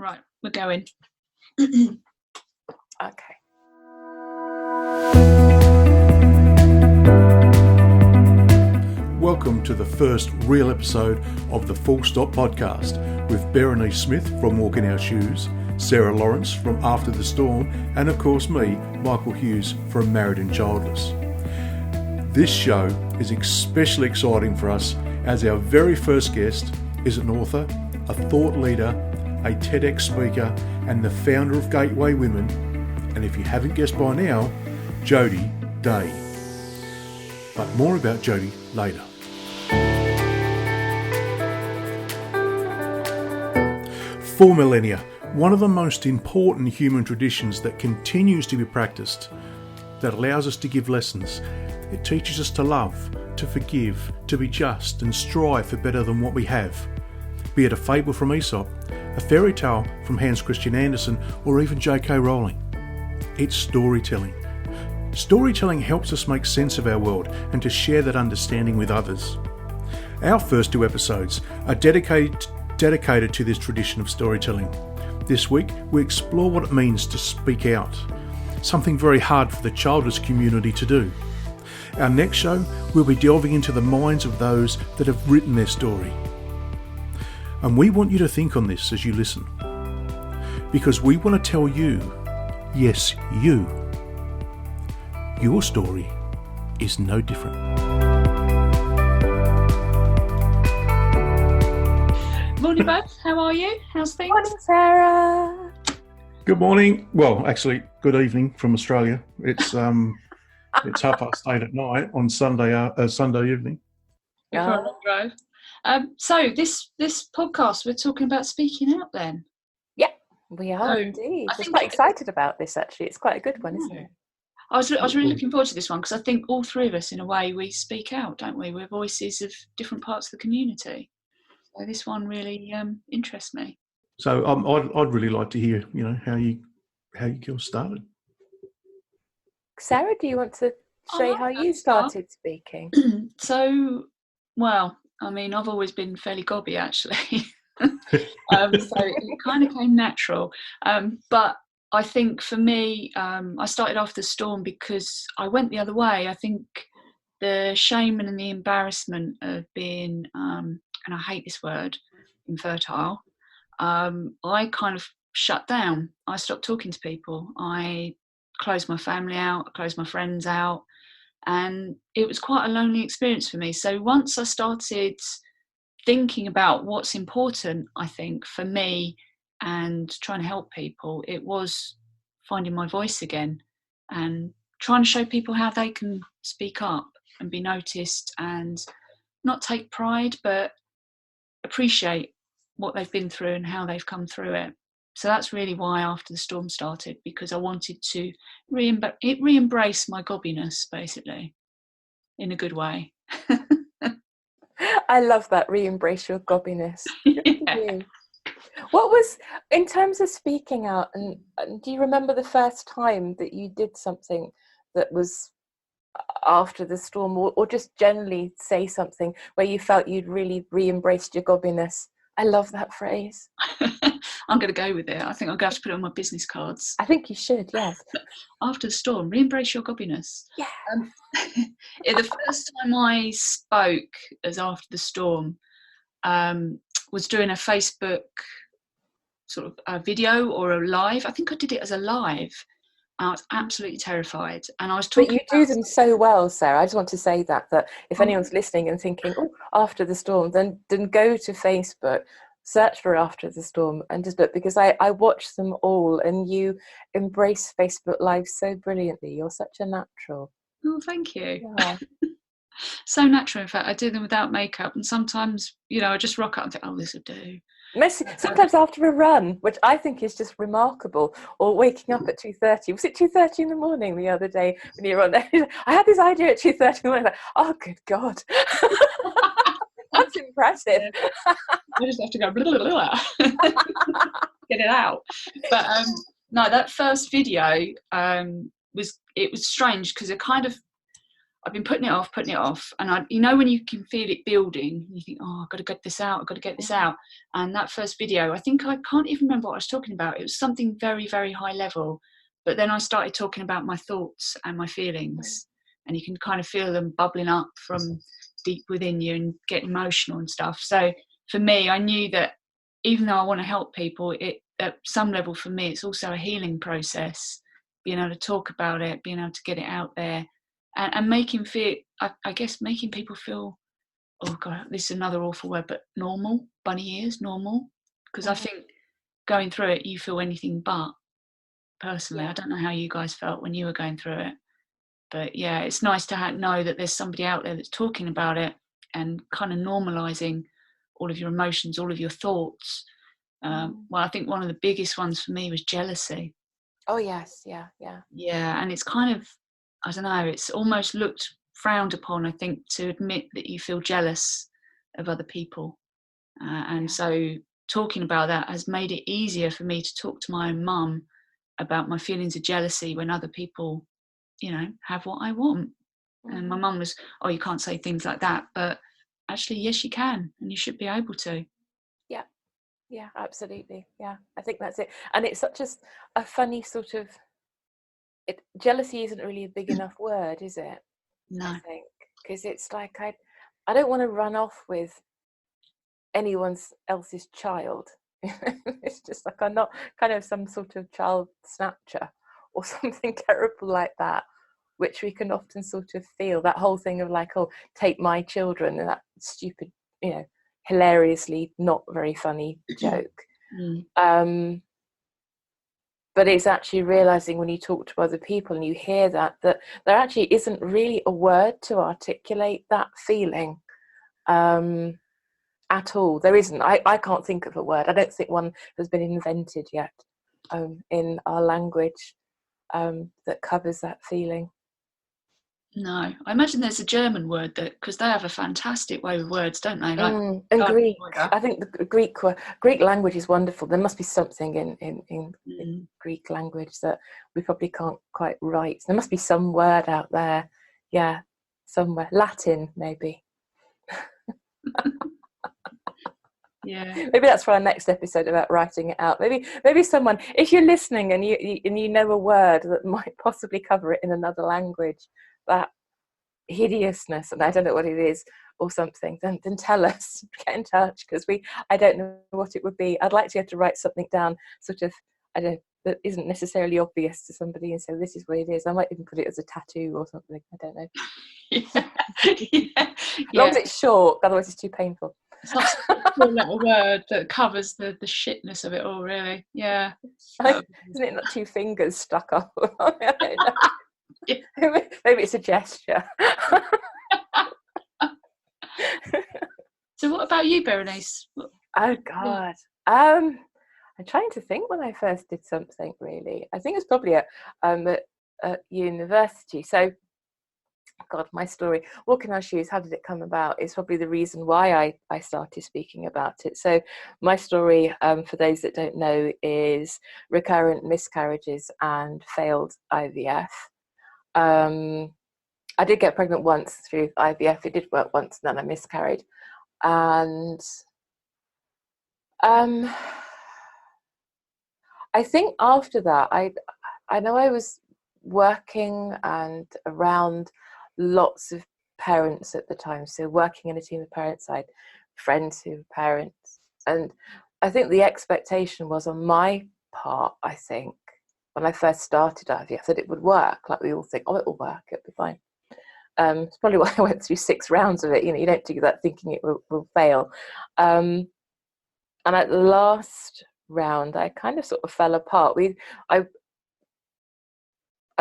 Right, we're going. Okay. Welcome to the first real episode of the Full Stop podcast with Berenice Smith from Walk in Our Shoes, Sarah Lawrence from After the Storm, and of course me, Michael Hughes from Married and Childless. This show is especially exciting for us as our very first guest is an author, a thought leader, a TEDx speaker, and the founder of Gateway Women, and if you haven't guessed by now, Jody Day. But more about Jody later. For millennia, one of the most important human traditions that continues to be practiced, that allows us to give lessons. It teaches us to love, to forgive, to be just and strive for better than what we have. Be it a fable from Aesop, a fairy tale from Hans Christian Andersen, or even J.K. Rowling. It's storytelling. Storytelling helps us make sense of our world and to share that understanding with others. Our first two episodes are dedicated to this tradition of storytelling. This week, we explore what it means to speak out, something very hard for the childless community to do. Our next show, we'll be delving into the minds of those that have written their story. And we want you to think on this as you listen, because we want to tell you, yes, you, your story is no different. Morning, Beth. How are you? How's things? Morning, Sarah. Good morning. Well, actually, good evening from Australia. It's 8:30 at night on Sunday evening. For a long drive. So this podcast, we're talking about speaking out then. Yeah, we are indeed. I'm quite excited about this, actually. It's quite a good one, isn't it? I was really looking forward to this one because I think all three of us, in a way, we speak out, don't we? We're voices of different parts of the community. So this one really interests me. So I'd really like to hear, how you got started. Sarah, do you want to say how you started speaking? So, well, I mean, I've always been fairly gobby, actually. So it kind of came natural. But I think for me, I started After the Storm because I went the other way. I think the shame and the embarrassment of being, and I hate this word, infertile, I kind of shut down. I stopped talking to people. I closed my family out, I closed my friends out, and it was quite a lonely experience for me. So once I started thinking about what's important, I think, for me and trying to help people, it was finding my voice again and trying to show people how they can speak up and be noticed and not take pride, but appreciate what they've been through and how they've come through it. So that's really why After the Storm started, because I wanted to re-embrace my gobbiness, basically, in a good way. I love that, re-embrace your gobbiness. Yeah. What was, in terms of speaking out, and do you remember the first time that you did something that was after the storm, or just generally say something where you felt you'd really re-embraced your gobbiness? I love that phrase. I'm going to go with it. I think I'm going to have to put it on my business cards. I think you should, yes. After the storm, re-embrace your gobbiness. Yeah. The first time I spoke as After the Storm was doing a Facebook sort of a video or a live. I think I did it as a live. I was absolutely terrified, and I was talking. But you do them so well, Sarah. I just want to say that if anyone's listening and thinking, "Oh, After the Storm," then go to Facebook, search for After the Storm, and just look, because I watch them all, and you embrace Facebook Live so brilliantly. You're such a natural. Oh, thank you. Yeah. So natural. In fact, I do them without makeup, and sometimes, I just rock up and think, "Oh, this will do." Sometimes after a run, which I think is just remarkable, or waking up at 2:30. Was it 2:30 in the morning the other day when you were on there? I had this idea at 2:30 in the morning. Like, oh, good God. That's impressive. I just have to go blah, blah, blah, get it out. But no, that first video was strange because I've been putting it off, and when you can feel it building, you think, oh, I've got to get this out, I've got to get this out. And that first video, I can't even remember what I was talking about. It was something very, very high level, but then I started talking about my thoughts and my feelings, and you can kind of feel them bubbling up from deep within you and get emotional and stuff. So for me, I knew that even though I want to help people, it at some level for me, it's also a healing process, being able to talk about it, being able to get it out there. And making people feel, oh God, this is another awful word, but normal, bunny ears, normal. Because I think going through it, you feel anything but, personally. I don't know how you guys felt when you were going through it. But yeah, it's nice to know that there's somebody out there that's talking about it and kind of normalising all of your emotions, all of your thoughts. Well, I think one of the biggest ones for me was jealousy. Oh, yes, yeah. Yeah, and it's kind of, I don't know, it's almost looked frowned upon, I think, to admit that you feel jealous of other people. So talking about that has made it easier for me to talk to my own mum about my feelings of jealousy when other people, have what I want. And my mum was, oh, you can't say things like that. But actually, yes, you can, and you should be able to. Yeah, absolutely. Yeah, I think that's it. And it's such a funny sort of, jealousy isn't really a big enough word, is it? No. I think, because it's like I don't want to run off with anyone else's child. It's just like I'm not kind of some sort of child snatcher or something terrible like that, which we can often sort of feel, that whole thing of like, oh, take my children, and that stupid, hilariously not very funny joke. But it's actually realizing when you talk to other people and you hear that there actually isn't really a word to articulate that feeling at all. There isn't. I can't think of a word. I don't think one has been invented yet in our language that covers that feeling. No, I imagine there's a German word because they have a fantastic way with words, don't they? Like, and Greek. I think the Greek language is wonderful. There must be something in Greek language that we probably can't quite write. There must be some word out there. Yeah, somewhere. Latin, maybe. Yeah. Maybe that's for our next episode about writing it out. Maybe someone, if you're listening and you know a word that might possibly cover it in another language, that hideousness, and I don't know what it is or something, then tell us. Get in touch, because I don't know what it would be. I'd like to have to write something down, sort of, that isn't necessarily obvious to somebody, and say this is what it is. I might even put it as a tattoo or something. I don't know. As long as it's short, otherwise it's too painful. It's not a little word that covers the shitness of it all, really. Yeah. Isn't it not two fingers stuck up? I don't know. Yeah. Maybe it's a gesture. So what about you, Berenice? Oh God. I'm trying to think when I first did something, really. I think it's probably at university. So God, my story, walking on shoes, how did it come about, is probably the reason why I started speaking about it. So my story, for those that don't know, is recurrent miscarriages and failed IVF. I did get pregnant once through IVF. It did work once, and then I miscarried. And I think after that, I know I was working and around lots of parents at the time. So working in a team of parents, I had friends who were parents. And I think the expectation was on my part, I think, when I first started IVF, that it would work. Like we all think, oh, it will work, it'll be fine. It's probably why I went through 6 rounds of it. You don't do that thinking it will fail. And at the last round, I kind of sort of fell apart. I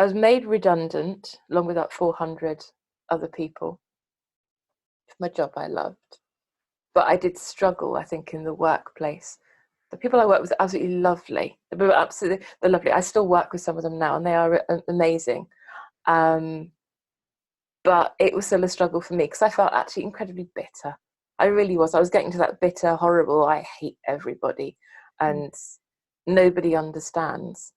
was made redundant along with about 400 other people. My job I loved, but I did struggle, I think, in the workplace. The people I worked with were absolutely lovely. They're lovely. I still work with some of them now, and they are amazing. But it was still a struggle for me because I felt actually incredibly bitter. I really was. I was getting to that bitter, horrible, I hate everybody and nobody understands.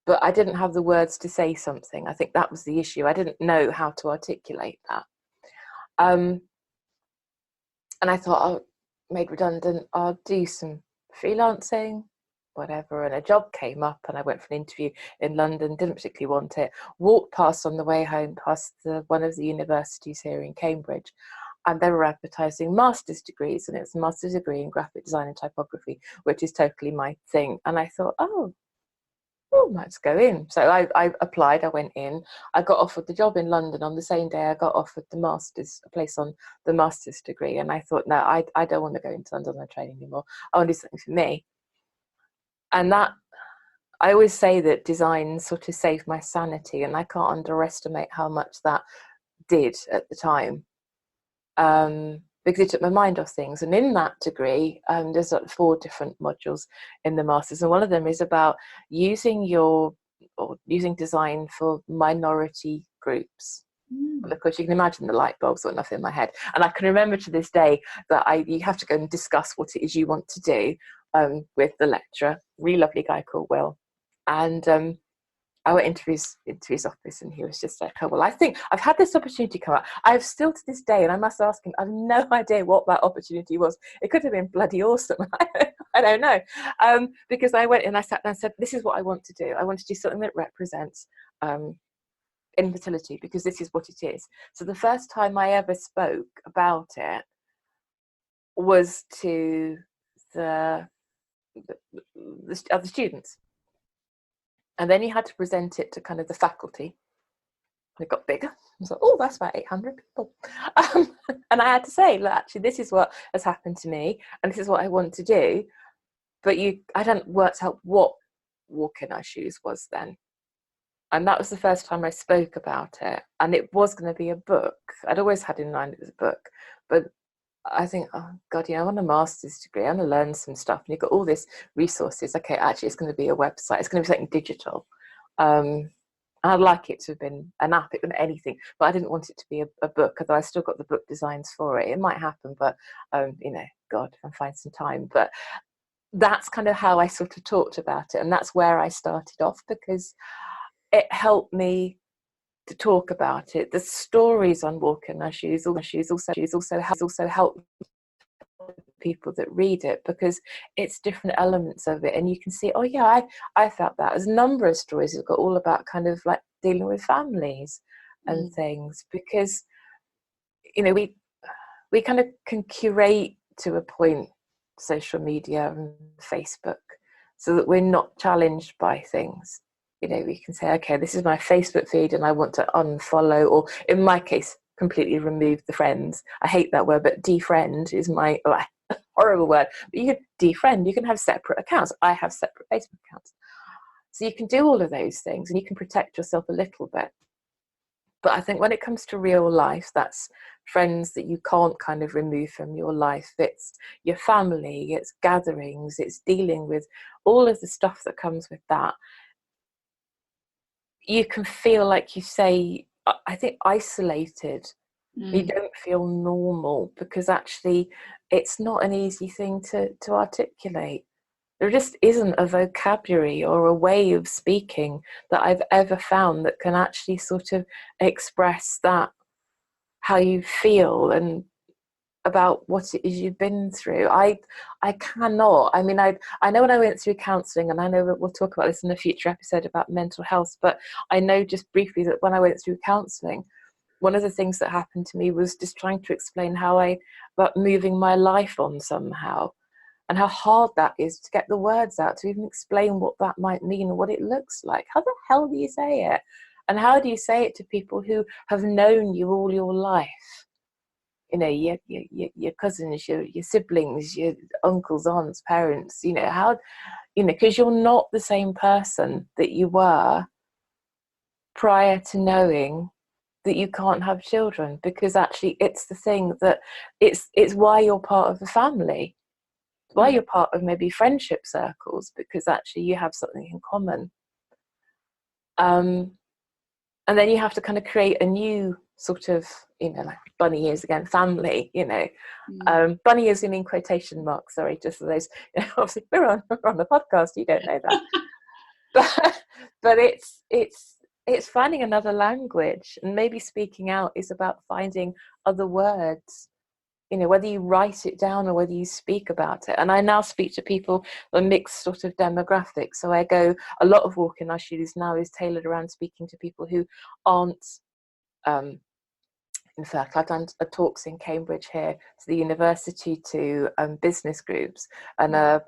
but I didn't have the words to say something. I think that was the issue. I didn't know how to articulate that. And I thought, made redundant, I'll do some freelancing, whatever. And a job came up and I went for an interview in London, didn't particularly want it, walked past on the way home, past one of the universities here in Cambridge, and they were advertising master's degrees, and it's a master's degree in graphic design and typography, which is totally my thing. And I thought, let's go in. So I applied, I went in, I got offered the job in London on the same day I got offered a place on the master's degree. And I thought, no, I don't want to go into London on training anymore. I want to do something for me. And that, I always say that design sort of saved my sanity, and I can't underestimate how much that did at the time. Because it took my mind off things. And in that degree, there's 4 different modules in the masters, and one of them is about using design for minority groups. And of course, you can imagine the light bulbs went off in my head. And I can remember to this day that you have to go and discuss what it is you want to do with the lecturer, really lovely guy called Will. And I went into his office, and he was just like, oh, well, I think I've had this opportunity come up. I've still to this day, and I must ask him, I've no idea what that opportunity was. It could have been bloody awesome. I don't know. Because I went and I sat down and said, this is what I want to do. I want to do something that represents infertility, because this is what it is. So the first time I ever spoke about it was to the other students. And then you had to present it to kind of the faculty. It got bigger. I was like, oh, that's about 800 people. And I had to say, look, actually, this is what has happened to me, and this is what I want to do. But I hadn't worked out what walk in our shoes was then. And that was the first time I spoke about it. And it was going to be a book. I'd always had in mind it was a book. But I think, oh God, I want a master's degree. I want to learn some stuff. And you've got all these resources. Okay, actually, it's going to be a website. It's going to be something digital. I'd like it to have been an app, it could be anything. But I didn't want it to be a book, although I still got the book designs for it. It might happen, but, God, if I find some time. But that's kind of how I sort of talked about it. And that's where I started off, because it helped me to talk about it. The stories on walking our shoes also help people that read it, because it's different elements of it, and you can see, oh yeah, I felt that. There's a number of stories that got all about kind of like dealing with families and things, because we kind of can curate to a point social media and Facebook, so that we're not challenged by things. We can say, okay, this is my Facebook feed and I want to unfollow, or in my case, completely remove the friends. I hate that word, but defriend is my horrible word. But you can defriend, you can have separate accounts. I have separate Facebook accounts. So you can do all of those things and you can protect yourself a little bit. But I think when it comes to real life, that's friends that you can't kind of remove from your life. It's your family, it's gatherings, it's dealing with all of the stuff that comes with that. You can feel, like you say, I think, isolated. You don't feel normal, because actually it's not an easy thing to articulate. There just isn't a vocabulary or a way of speaking that I've ever found that can actually sort of express that, how you feel and about what it is you've been through. I cannot. I mean, I know when I went through counselling, and I know that we'll talk about this in a future episode about mental health, but I know just briefly that when I went through counselling, one of the things that happened to me was just trying to explain about moving my life on somehow, and how hard that is to get the words out, to even explain what that might mean and what it looks like. How the hell do you say it? And how do you say it to people who have known you all your life? Your cousins, your siblings, your uncles, aunts, parents, because you're not the same person that you were prior to knowing that you can't have children, because actually it's the thing that it's why you're part of the family, why you're part of maybe friendship circles, because actually you have something in common. And then you have to kind of create a new sort of, like bunny ears again, family, bunny ears in quotation marks, sorry, just for those, obviously we're on the podcast, you don't know that. but it's finding another language, and maybe speaking out is about finding other words, you know, whether you write it down or whether you speak about it. And I now speak to people of a mixed sort of demographic. So I go, a lot of Walk in Our Shoes now is tailored around speaking to people who aren't, in fact, I've done talks in Cambridge here to the university, to business groups, and a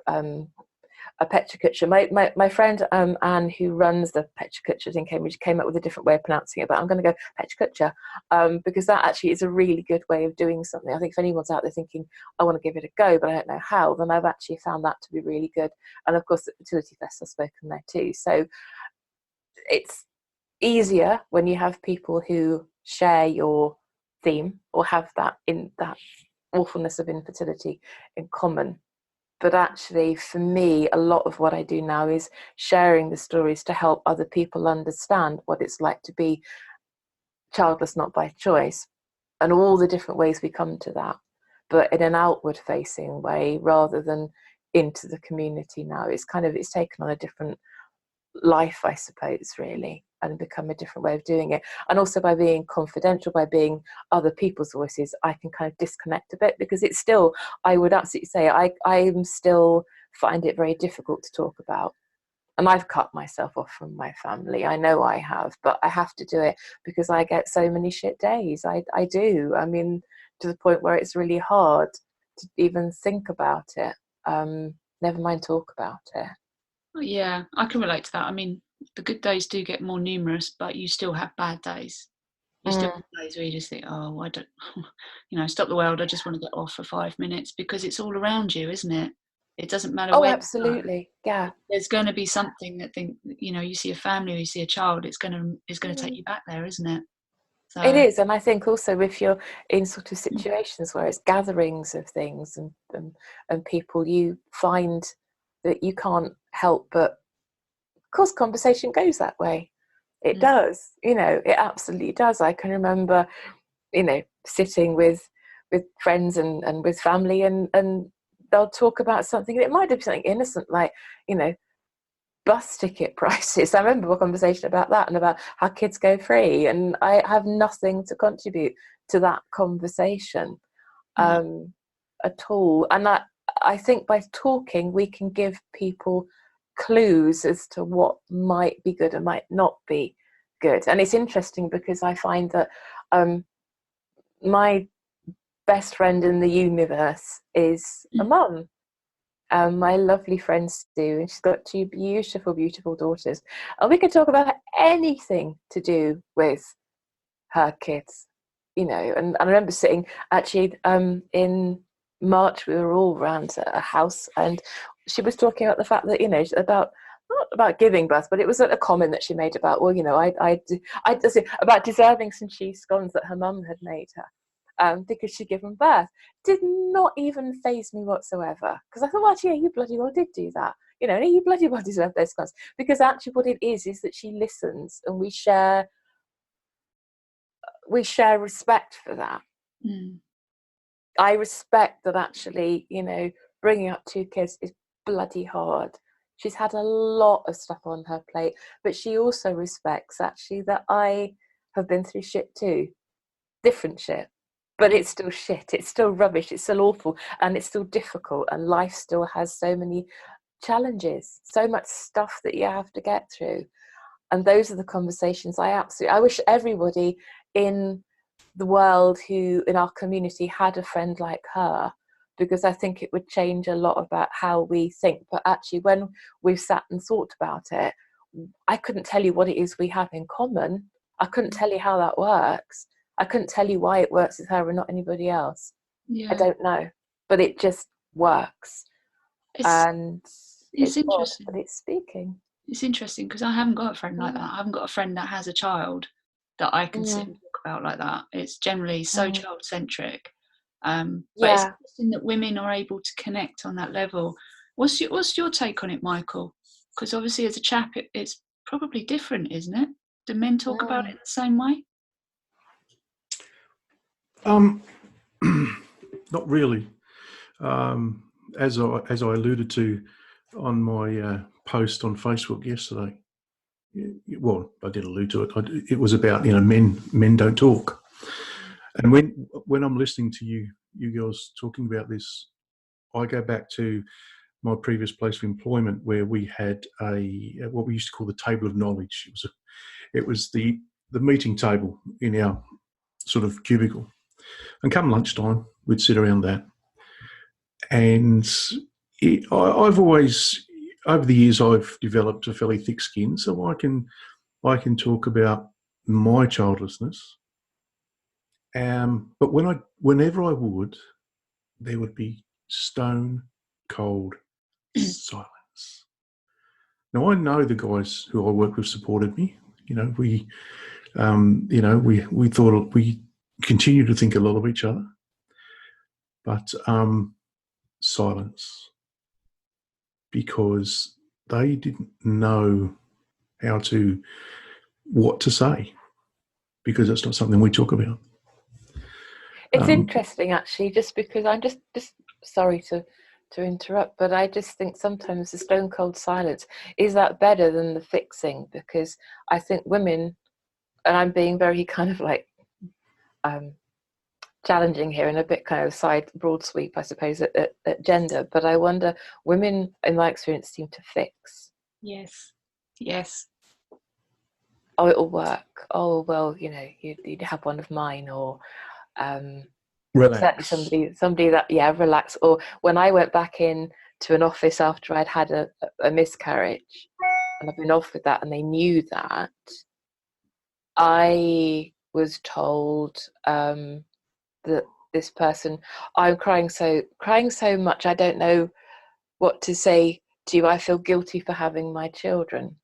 Petra Kutcher. My friend Anne, who runs the Petra Kutchers in Cambridge, came up with a different way of pronouncing it, but I'm going to go Petra Kutcher because that actually is a really good way of doing something. I think if anyone's out there thinking, I want to give it a go, but I don't know how, then I've actually found that to be really good. And of course, at Fertility Fest, I've spoken there too. So it's easier when you have people who share your theme or have that awfulness of infertility in common. But actually, for me, a lot of what I do now is sharing the stories to help other people understand what it's like to be childless, not by choice, and all the different ways we come to that, but in an outward facing way rather than into the community now. It's taken on a different life, I suppose, really, and become a different way of doing it. And also by being confidential, by being other people's voices, I can kind of disconnect a bit, because it's still, I would absolutely say, I'm still find it very difficult to talk about. And I've cut myself off from my family. I know I have, but I have to do it because I get so many shit days. I do. I mean, to the point where it's really hard to even think about it. Never mind talk about it. Yeah, I can relate to that. I mean, the good days do get more numerous, but you still have bad days. You still have days where you just think, oh, I don't, stop the world. I just want to get off for 5 minutes, because it's all around you, isn't it? It doesn't matter where. Absolutely. Yeah. There's going to be something that you see a family or you see a child, it's going to take you back there, isn't it? So it is. And I think also if you're in sort of situations where it's gatherings of things and people, you find that you can't help but, of course, conversation goes that way. It does, it absolutely does. I can remember, sitting with friends and with family, and they'll talk about something. It might have been something innocent, like, bus ticket prices. I remember a conversation about that and about how kids go free, and I have nothing to contribute to that conversation at all. And I think by talking, we can give people clues as to what might be good and might not be good. And it's interesting because I find that my best friend in the universe is a mum. My lovely friend Stu, and she's got 2 beautiful, beautiful daughters. And we could talk about anything to do with her kids, And I remember sitting actually in March, we were all around a house, and she was talking about the fact that, about, not about giving birth, but it was a comment that she made about, well, I about deserving some cheese scones that her mum had made her. Because she'd given birth, did not even faze me whatsoever. Because I thought, well, actually, yeah, you bloody well did do that. You bloody well deserve those scones. Because actually what it is that she listens, and we share respect for that. I respect that actually, bringing up 2 kids is bloody hard. She's had a lot of stuff on her plate, but she also respects actually that I have been through shit too. Different shit. But it's still shit, it's still rubbish, it's still awful, and it's still difficult, and life still has so many challenges, so much stuff that you have to get through. And those are the conversations I wish everybody in the world who, in our community, had a friend like her, because I think it would change a lot about how we think. But actually, when we've sat and thought about it, I couldn't tell you what it is we have in common. I couldn't tell you how that works. I couldn't tell you why it works with her and not anybody else. I don't know, but it just works. It's interesting. But it's speaking. It's interesting because I haven't got a friend like that. I haven't got a friend that has a child that I can sit and talk about like that. It's generally so child-centric. But it's interesting that women are able to connect on that level. What's your take on it, Michael? Because obviously as a chap, it's probably different, isn't it? Do men talk about it the same way? Not really. As I alluded to on my post on Facebook yesterday. Well, I did allude to it. It was about, men don't talk. And when I'm listening to you girls talking about this, I go back to my previous place of employment where we had what we used to call the table of knowledge. It was the meeting table in our sort of cubicle. And come lunchtime, we'd sit around that. And I've always, over the years, I've developed a fairly thick skin, so I can talk about my childlessness. But whenever I would, there would be stone cold silence. Now I know the guys who I work with supported me. We thought we continue to think a lot of each other, but silence, because they didn't know what to say, because it's not something we talk about. It's interesting, actually, just because I'm just sorry to interrupt, but I just think sometimes the stone cold silence is that better than the fixing, because I think women, and I'm being very kind of like challenging here and a bit kind of broad sweep, I suppose, at gender, but I wonder, women, in my experience, seem to fix. Yes. Oh, it'll work. Oh, well, you'd have one of mine, or Relax. Certainly somebody that, relax. Or when I went back in to an office after I'd had a miscarriage, and I've been off with that, and they knew that, I was told that this person, I'm crying so much, I don't know what to say to you. I feel guilty for having my children.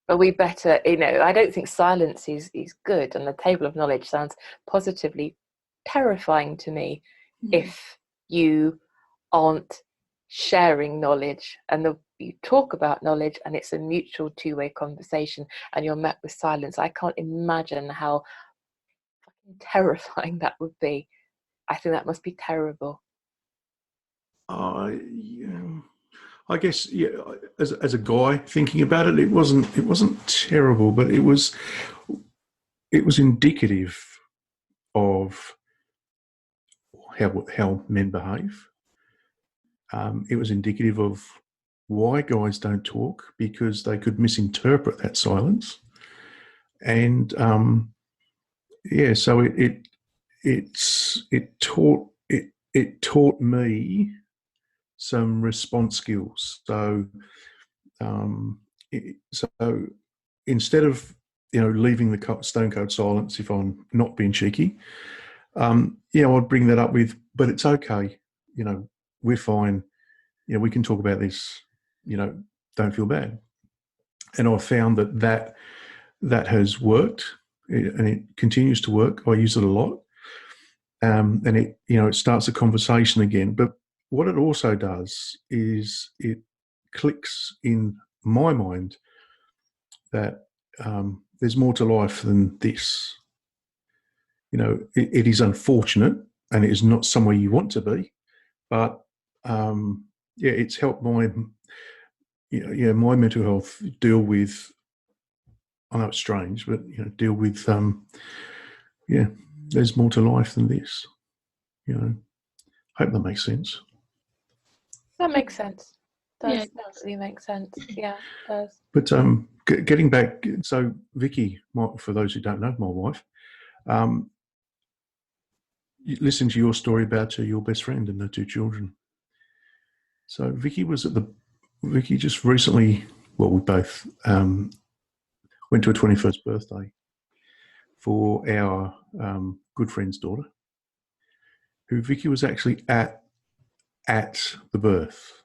But we better, I don't think silence is good. And the table of knowledge sounds positively terrifying to me if you aren't sharing knowledge, and you talk about knowledge and it's a mutual two-way conversation, and you're met with silence. I can't imagine how fucking terrifying that would be. I think that must be terrible. I guess, as a guy thinking about it, it wasn't terrible, but it was indicative of how men behave. It was indicative of why guys don't talk, because they could misinterpret that silence, and so it taught me some response skills. So instead of leaving the stone cold silence if I'm not being cheeky, I'd bring that up with, but it's okay, we're fine, we can talk about this, don't feel bad. And I've found that has worked, and it continues to work. I use it a lot, and it starts a conversation again. But what it also does is it clicks in my mind that there's more to life than this. It is unfortunate, and it is not somewhere you want to be, but it's helped my mental health deal with, I know it's strange, but deal with there's more to life than this. Hope that makes sense. That makes sense. Does definitely make sense. Yeah, it does. But getting back, so Vicky, for those who don't know, my wife, listen to your story about your best friend and her two children. So Vicky just recently, well, we both went to her 21st birthday for our good friend's daughter, who Vicky was actually at the birth.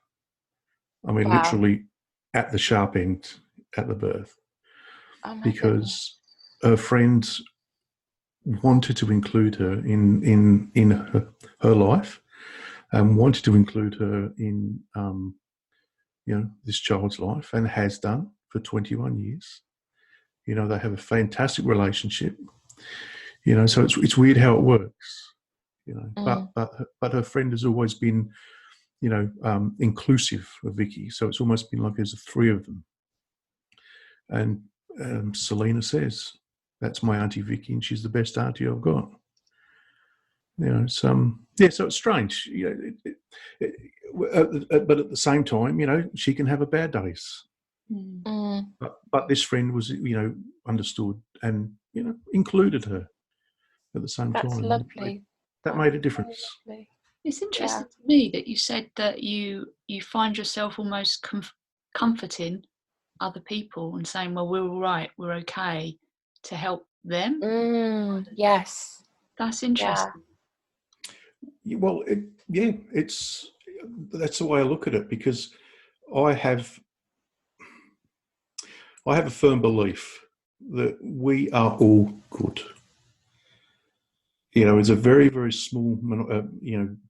I mean, Wow. literally at the sharp end at the birth, because her friends wanted to include her in her life, and wanted to include her in this child's life, and has done for 21 years. They have a fantastic relationship. So it's weird how it works. But her friend has always been inclusive of Vicky. So it's almost been like there's 3 of them. And Selena says, "That's my Auntie Vicky, and she's the best auntie I've got." So it's strange. But at the same time, she can have a bad days. Mm. But this friend was, understood and included her at the same time. That's lovely. That made a difference. Lovely. It's interesting to me that you said that you find yourself almost comforting other people and saying, well, we're all right, we're okay, to help them. Yes. That's interesting. Well, that's the way I look at it, because I have a firm belief that we are all good. It's a very, very small,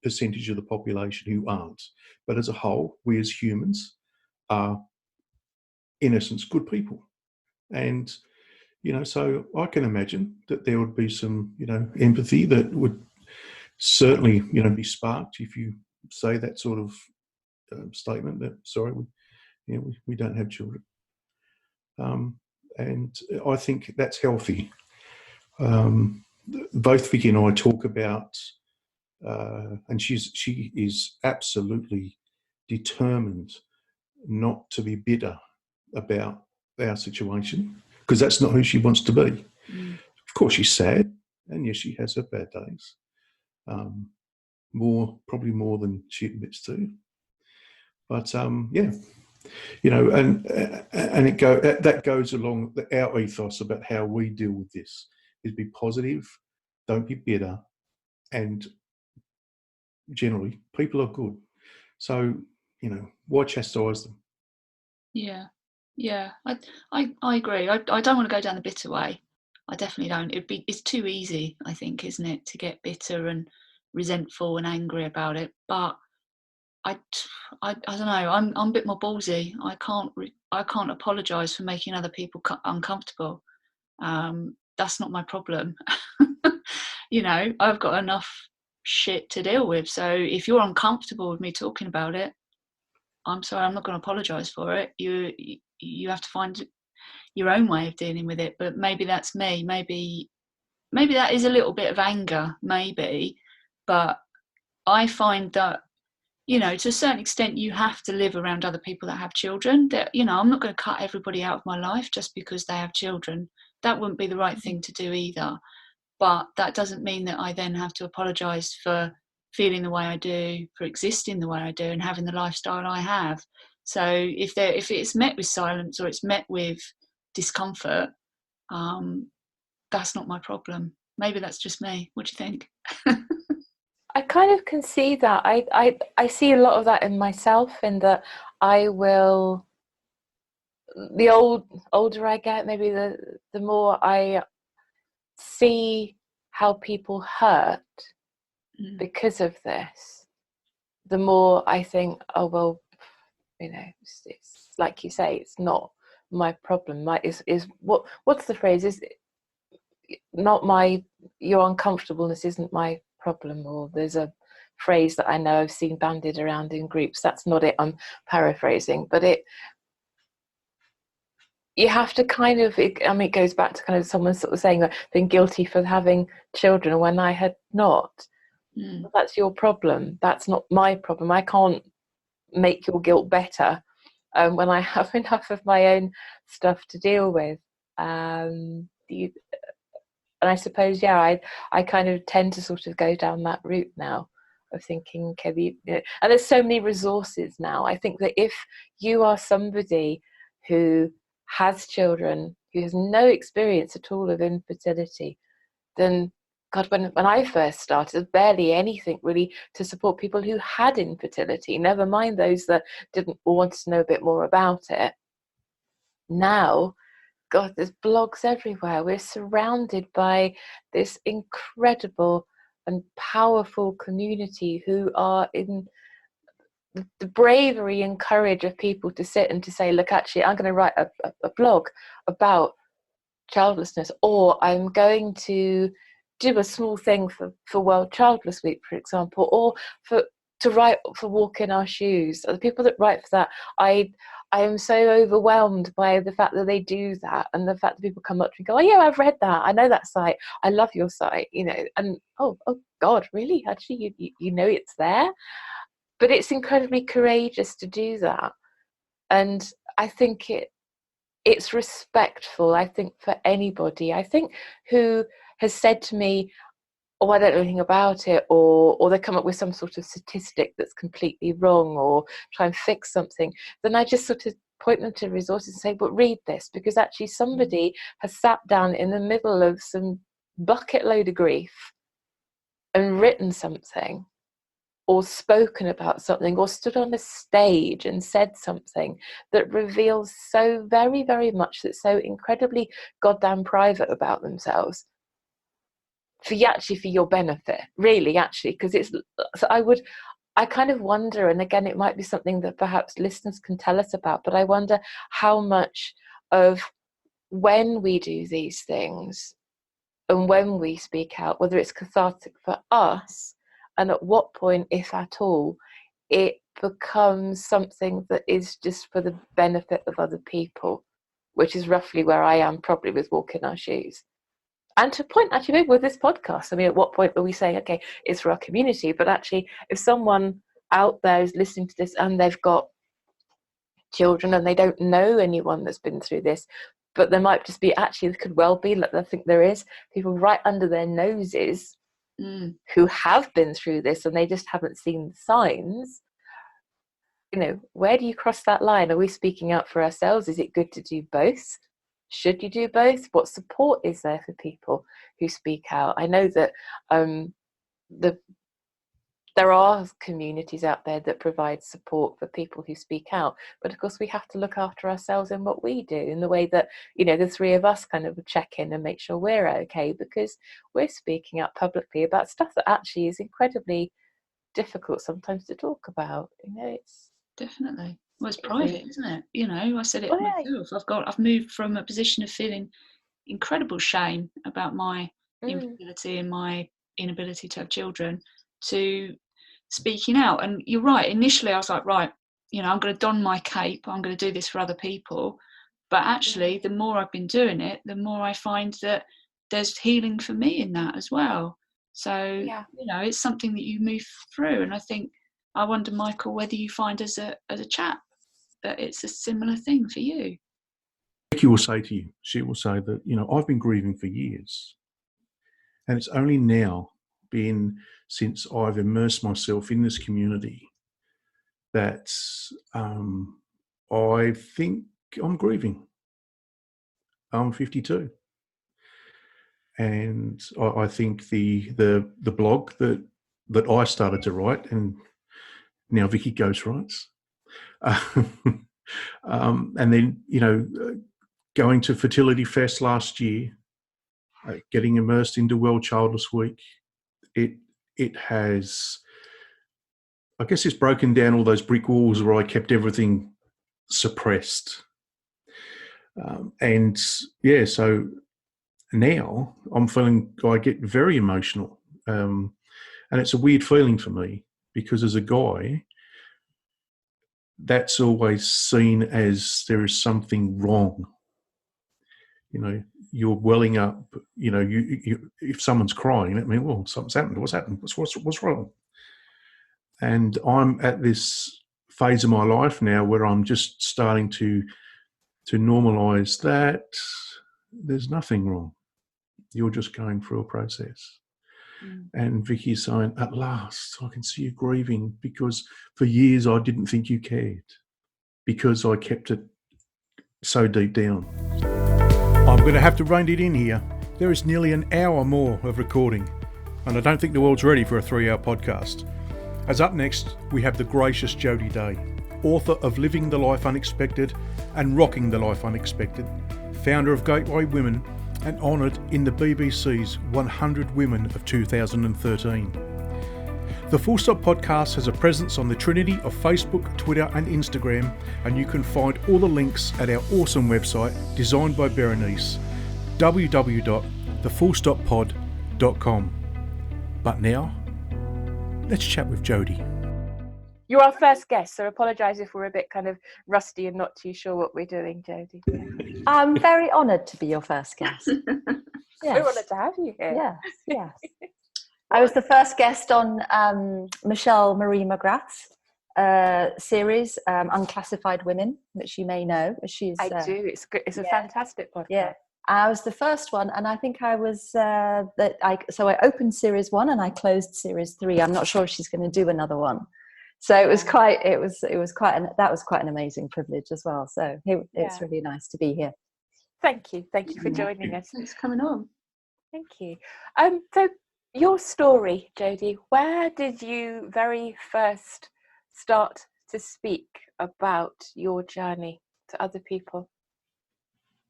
percentage of the population who aren't. But as a whole, we as humans are, in essence, good people. And, so I can imagine that there would be some, empathy that would certainly, be sparked if you say that sort of statement that, sorry, we don't have children. And I think that's healthy. Both Vicky and I talk about, and she is absolutely determined not to be bitter about our situation, because that's not who she wants to be. Of course, she's sad, and yes, she has her bad days. Probably more than she admits to. But and that goes along our ethos about how we deal with this. Is be positive, don't be bitter, and generally people are good. So, why chastise them? Yeah. I agree. I don't want to go down the bitter way. I definitely don't. It's too easy, I think, isn't it, to get bitter and resentful and angry about it. But I don't know. I'm a bit more ballsy. I can't apologise for making other people uncomfortable. That's not my problem. I've got enough shit to deal with. So if you're uncomfortable with me talking about it, I'm sorry, I'm not going to apologise for it. You have to find your own way of dealing with it. But maybe that's me. Maybe that is a little bit of anger, maybe. But I find that, to a certain extent, you have to live around other people that have children. That, I'm not going to cut everybody out of my life just because they have children. That wouldn't be the right thing to do either. But that doesn't mean that I then have to apologise for feeling the way I do, for existing the way I do, and having the lifestyle I have. So if it's met with silence or it's met with discomfort, that's not my problem. Maybe that's just me. What do you think? I kind of can see that. I see a lot of that in myself, in that I will, the older I get, maybe the more I see how people hurt because of this, the more I think, oh well, it's like you say, it's not my problem. What's the phrase? Is not your uncomfortableness isn't my problem. Or there's a phrase that I know I've seen bandied around in groups. That's not it. I'm paraphrasing, but you have to kind of, it goes back to kind of someone sort of saying that being guilty for having children when I had not. Well, that's your problem. That's not my problem. I can't make your guilt better when I have enough of my own stuff to deal with. And I suppose, I kind of tend to sort of go down that route now of thinking, okay, and there's so many resources now. I think that if you are somebody who has children, who has no experience at all of infertility, then God, when I first started, there's barely anything really to support people who had infertility, never mind those that didn't want to know a bit more about it. Now, God, there's blogs everywhere. We're surrounded by this incredible and powerful community who are in the bravery and courage of people to sit and to say, look, actually, I'm going to write a blog about childlessness, or I'm going to do a small thing for World Childless Week, for example, or to write for Walk in Our Shoes, the people that write for that, I am so overwhelmed by the fact that they do that, and the fact that people come up to me and go, oh yeah, I've read that, I know that site, I love your site, you know, and oh God, really? Actually, you know it's there? But it's incredibly courageous to do that. And I think it's respectful, I think, for anybody, I think, who has said to me, oh, I don't know anything about it, or they come up with some sort of statistic that's completely wrong, or try and fix something, then I just sort of point them to resources and say, but read this, because actually somebody has sat down in the middle of some bucket load of grief and written something, or spoken about something, or stood on a stage and said something that reveals so very, very much, that's so incredibly goddamn private about themselves, for your benefit, really, actually, because it's, so I kind of wonder, and again, it might be something that perhaps listeners can tell us about, but I wonder how much of when we do these things and when we speak out, whether it's cathartic for us, and at what point, if at all, it becomes something that is just for the benefit of other people, which is roughly where I am probably with Walk in Our Shoes. And to point, actually, maybe with this podcast, I mean, at what point are we saying, okay, it's for our community, but actually, if someone out there is listening to this and they've got children and they don't know anyone that's been through this, but there might just be, actually, there could well be, like I think there is, people right under their noses who have been through this and they just haven't seen the signs. You know, where do you cross that line? Are we speaking out for ourselves? Is it good to do both? Should you do both? What support is there for people who speak out? I know that there are communities out there that provide support for people who speak out, but of course we have to look after ourselves in what we do, in the way that, you know, the three of us kind of check in and make sure we're okay, because we're speaking out publicly about stuff that actually is incredibly difficult sometimes to talk about. You know, it's definitely, well, it's private, isn't it? You know, I said it myself. I've moved from a position of feeling incredible shame about my infertility and my inability to have children, to speaking out. And you're right, initially I was like, right, you know, I'm going to don my cape, I'm going to do this for other people. But actually, the more I've been doing it, the more I find that there's healing for me in that as well. So, you know, it's something that you move through. And I wonder, Michael, whether you find as a chap that it's a similar thing for you. Vicky will say to you, she will say that, you know, I've been grieving for years. And it's only now been since I've immersed myself in this community that I think I'm grieving. I'm 52. And I think the blog that I started to write, and now Vicky ghostwrites, and then, you know, going to Fertility Fest last year, getting immersed into World Childless Week, it has, I guess it's broken down all those brick walls where I kept everything suppressed. And yeah, so now I'm feeling, I get very emotional. And it's a weird feeling for me, because as a guy, that's always seen as there is something wrong. You know, you're welling up, you know, you if someone's crying, I mean, well, something's happened. What's happened? What's wrong? And I'm at this phase of my life now where I'm just starting to normalise that there's nothing wrong. You're just going through a process. And Vicky's saying, at last, I can see you grieving, because for years I didn't think you cared, because I kept it so deep down. I'm going to have to rein it in here. There is nearly an hour more of recording, and I don't think the world's ready for a 3-hour podcast. As up next, we have the gracious Jody Day, author of Living the Life Unexpected and Rocking the Life Unexpected, founder of Gateway Women, and honoured in the BBC's 100 Women of 2013. The Full Stop Podcast has a presence on the trinity of Facebook, Twitter and Instagram, and you can find all the links at our awesome website designed by Berenice, www.thefullstoppod.com. But now, let's chat with Jody. You're our first guest, so apologise if we're a bit kind of rusty and not too sure what we're doing, Jody. I'm very honoured to be your first guest. Yes. We're honoured to have you here. Yes, yes. I was the first guest on Michelle Marie McGrath's series, Unclassified Women, which you may know. I do. It's good. It's a fantastic podcast. Yeah. I was the first one, and I think I was so I opened series 1 and I closed series 3. I'm not sure if she's going to do another one. So it was quite an amazing privilege as well. So it's really nice to be here. Thank you for joining us. Thanks for coming on. Thank you. So your story, Jody, where did you very first start to speak about your journey to other people?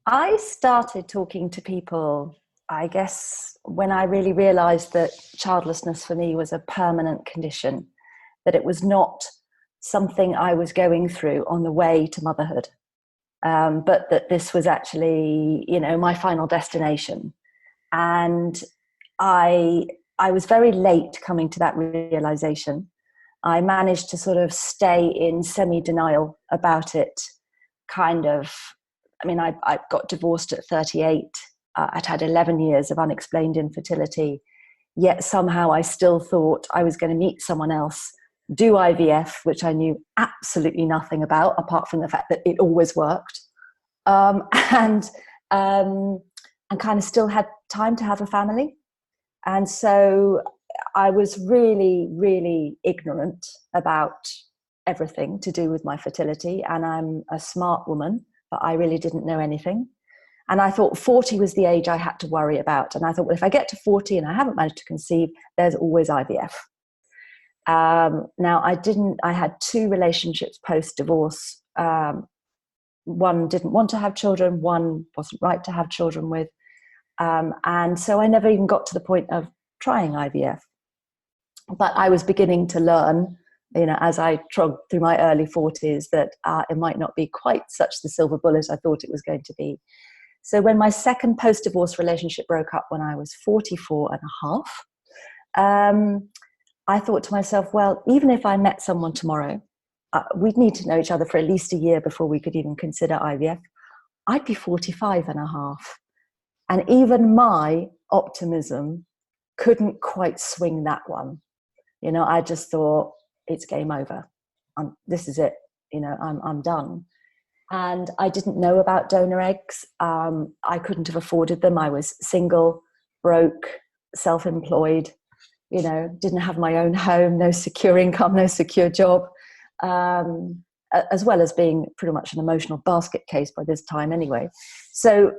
I started talking to people, I guess, when I really realised that childlessness for me was a permanent condition, that it was not something I was going through on the way to motherhood, but that this was actually, my final destination. And I was very late coming to that realisation. I managed to sort of stay in semi-denial about it, I got divorced at 38. I'd had 11 years of unexplained infertility, yet somehow I still thought I was going to meet someone else, do IVF, which I knew absolutely nothing about, apart from the fact that it always worked, and kind of still had time to have a family. And so I was really, really ignorant about everything to do with my fertility, and I'm a smart woman, but I really didn't know anything. And I thought 40 was the age I had to worry about. And I thought, well, if I get to 40 and I haven't managed to conceive, there's always IVF. Now, I had 2 relationships post-divorce. One didn't want to have children, one wasn't right to have children with. And so I never even got to the point of trying IVF. But I was beginning to learn, as I trod through my early 40s, that it might not be quite such the silver bullet I thought it was going to be. So when my second post-divorce relationship broke up when I was 44 and a half, I thought to myself, well, even if I met someone tomorrow, we'd need to know each other for at least a year before we could even consider IVF. I'd be 45 and a half. And even my optimism couldn't quite swing that one. I just thought, it's game over. This is it. I'm done. And I didn't know about donor eggs. I couldn't have afforded them. I was single, broke, self-employed, didn't have my own home, no secure income, no secure job, as well as being pretty much an emotional basket case by this time anyway. So,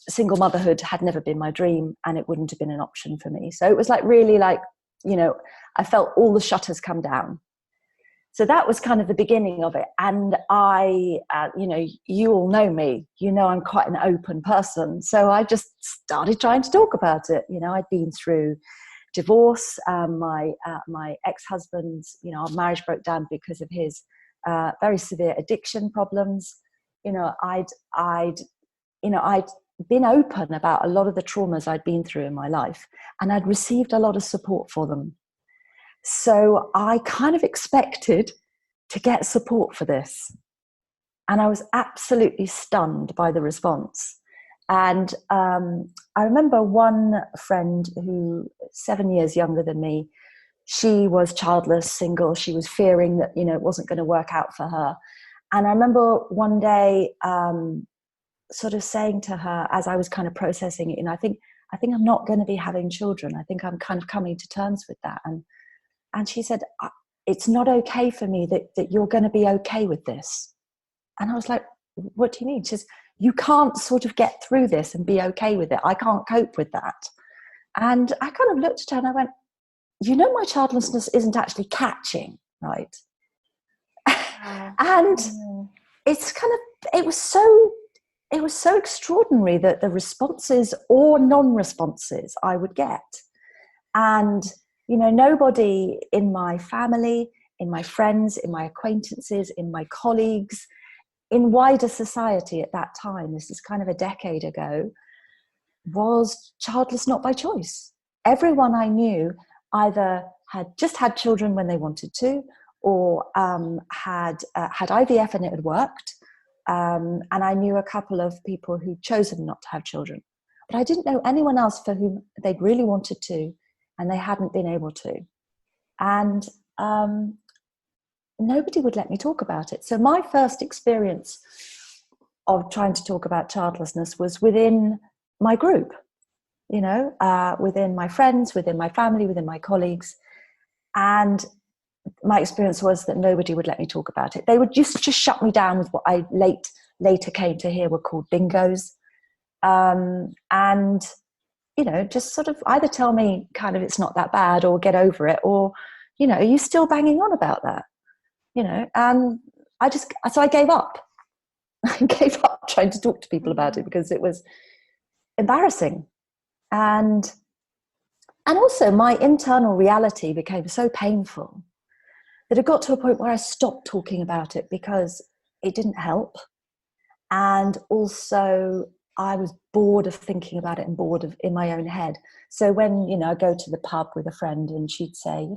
single motherhood had never been my dream, and it wouldn't have been an option for me. So it was really I felt all the shutters come down. So that was kind of the beginning of it. And I, you all know me, I'm quite an open person. So I just started trying to talk about it. I'd been through divorce. My ex-husband's, our marriage broke down because of his very severe addiction problems. I'd been open about a lot of the traumas I'd been through in my life, and I'd received a lot of support for them. So I kind of expected to get support for this. And I was absolutely stunned by the response. And I remember one friend who, 7 years younger than me, she was childless, single. She was fearing that, it wasn't going to work out for her. And I remember one day sort of saying to her, as I was kind of processing it, I think I'm not going to be having children. I think I'm kind of coming to terms with that. And she said, it's not okay for me that you're going to be okay with this. And I was like, what do you mean? She says, you can't sort of get through this and be okay with it. I can't cope with that. And I kind of looked at her and I went, my childlessness isn't actually catching, right? And it's kind of, it was so extraordinary that the responses or non-responses I would get. And nobody in my family, in my friends, in my acquaintances, in my colleagues, in wider society at that time, this is kind of a decade ago, was childless not by choice. Everyone I knew either had just had children when they wanted to, or had IVF and it had worked. And I knew a couple of people who'd chosen not to have children. But I didn't know anyone else for whom they'd really wanted to, and they hadn't been able to. And nobody would let me talk about it. So my first experience of trying to talk about childlessness was within my group, within my friends, within my family, within my colleagues. And my experience was that nobody would let me talk about it. They would just shut me down with what I later came to hear were called bingos. And, just sort of either tell me kind of it's not that bad or get over it, or, are you still banging on about that? And so I gave up. I gave up trying to talk to people about it because it was embarrassing. And also my internal reality became so painful that it got to a point where I stopped talking about it because it didn't help. And also I was bored of thinking about it and bored of in my own head. So when, I go to the pub with a friend and she'd say,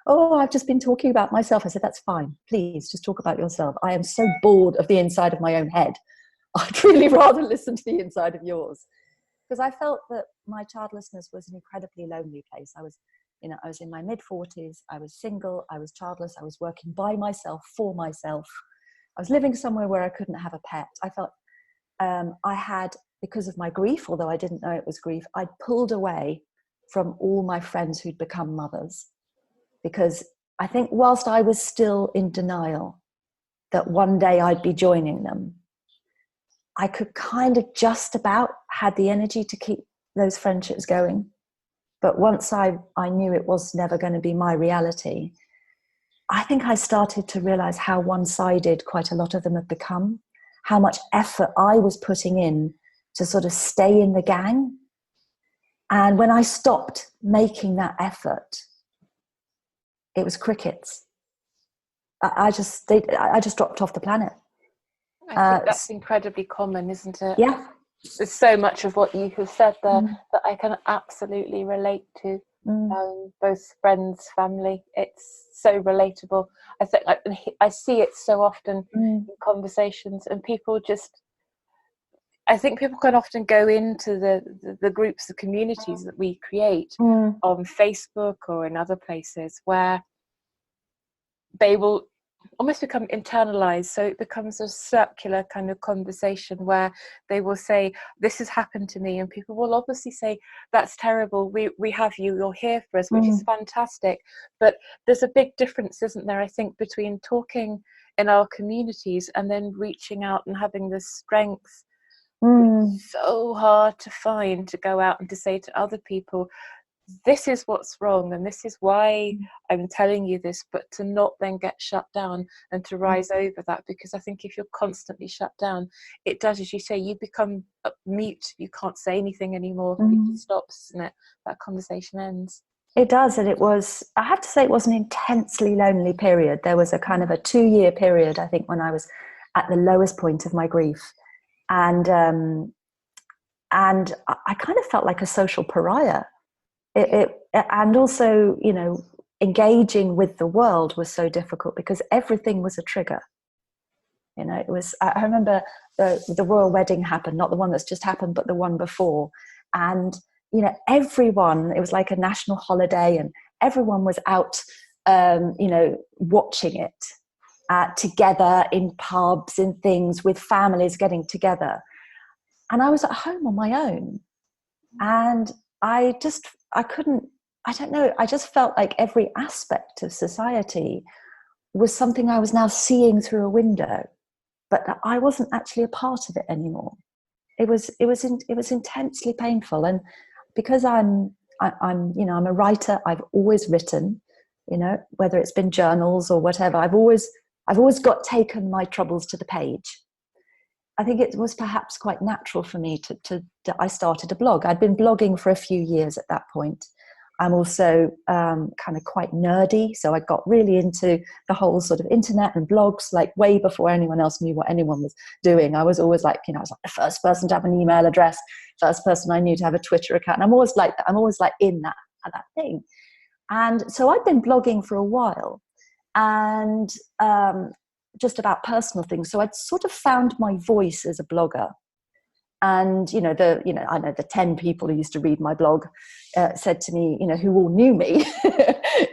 oh, I've just been talking about myself. I said, that's fine. Please just talk about yourself. I am so bored of the inside of my own head. I'd really rather listen to the inside of yours. Because I felt that my childlessness was an incredibly lonely place. I was in my mid-40s. I was single. I was childless. I was working by myself, for myself. I was living somewhere where I couldn't have a pet. I felt I had, because of my grief, although I didn't know it was grief, I'd pulled away from all my friends who'd become mothers. Because I think whilst I was still in denial that one day I'd be joining them, I could kind of just about had the energy to keep those friendships going. But once I knew it was never going to be my reality, I think I started to realize how one-sided quite a lot of them have become, how much effort I was putting in to sort of stay in the gang. And when I stopped making that effort, it was crickets. I just dropped off the planet. I think that's incredibly common, isn't it? Yeah. There's so much of what you have said there that I can absolutely relate to. Both friends, family. It's so relatable. I think I see it so often in conversations, and people just. I think people can often go into the groups, the communities that we create on Facebook or in other places where they will almost become internalized. So it becomes a circular kind of conversation where they will say, this has happened to me. And people will obviously say, that's terrible. We have you, you're here for us, which is fantastic. But there's a big difference, isn't there, I think, between talking in our communities and then reaching out and having the strength. It's so hard to find, to go out and to say to other people, this is what's wrong and this is why I'm telling you this, but to not then get shut down and to rise over that, because I think if you're constantly shut down, it does, as you say, you become mute. You can't say anything anymore. It just stops, and that conversation ends. It does, and it was, I have to say, it was an intensely lonely period. There was a kind of a 2-year period, I think, when I was at the lowest point of my grief. And I kind of felt like a social pariah. And also, engaging with the world was so difficult because everything was a trigger. It was, I remember the royal wedding happened, not the one that's just happened, but the one before. And, everyone, it was like a national holiday and everyone was out, watching it together in pubs and things, with families getting together. And I was at home on my own. And I just felt like every aspect of society was something I was now seeing through a window, but I wasn't actually a part of it anymore. It was intensely painful. And because I'm a writer, I've always written, whether it's been journals or whatever, I've always taken my troubles to the page. I think it was perhaps quite natural for me to I started a blog. I'd been blogging for a few years at that point. I'm also kind of quite nerdy, so I got really into the whole sort of internet and blogs, like way before anyone else knew what anyone was doing. I was always like, I was like the first person to have an email address, first person I knew to have a Twitter account. And I'm always like in that thing. And so I'd been blogging for a while. and just about personal things. So I'd sort of found my voice as a blogger. And I know the 10 people who used to read my blog said to me, who all knew me,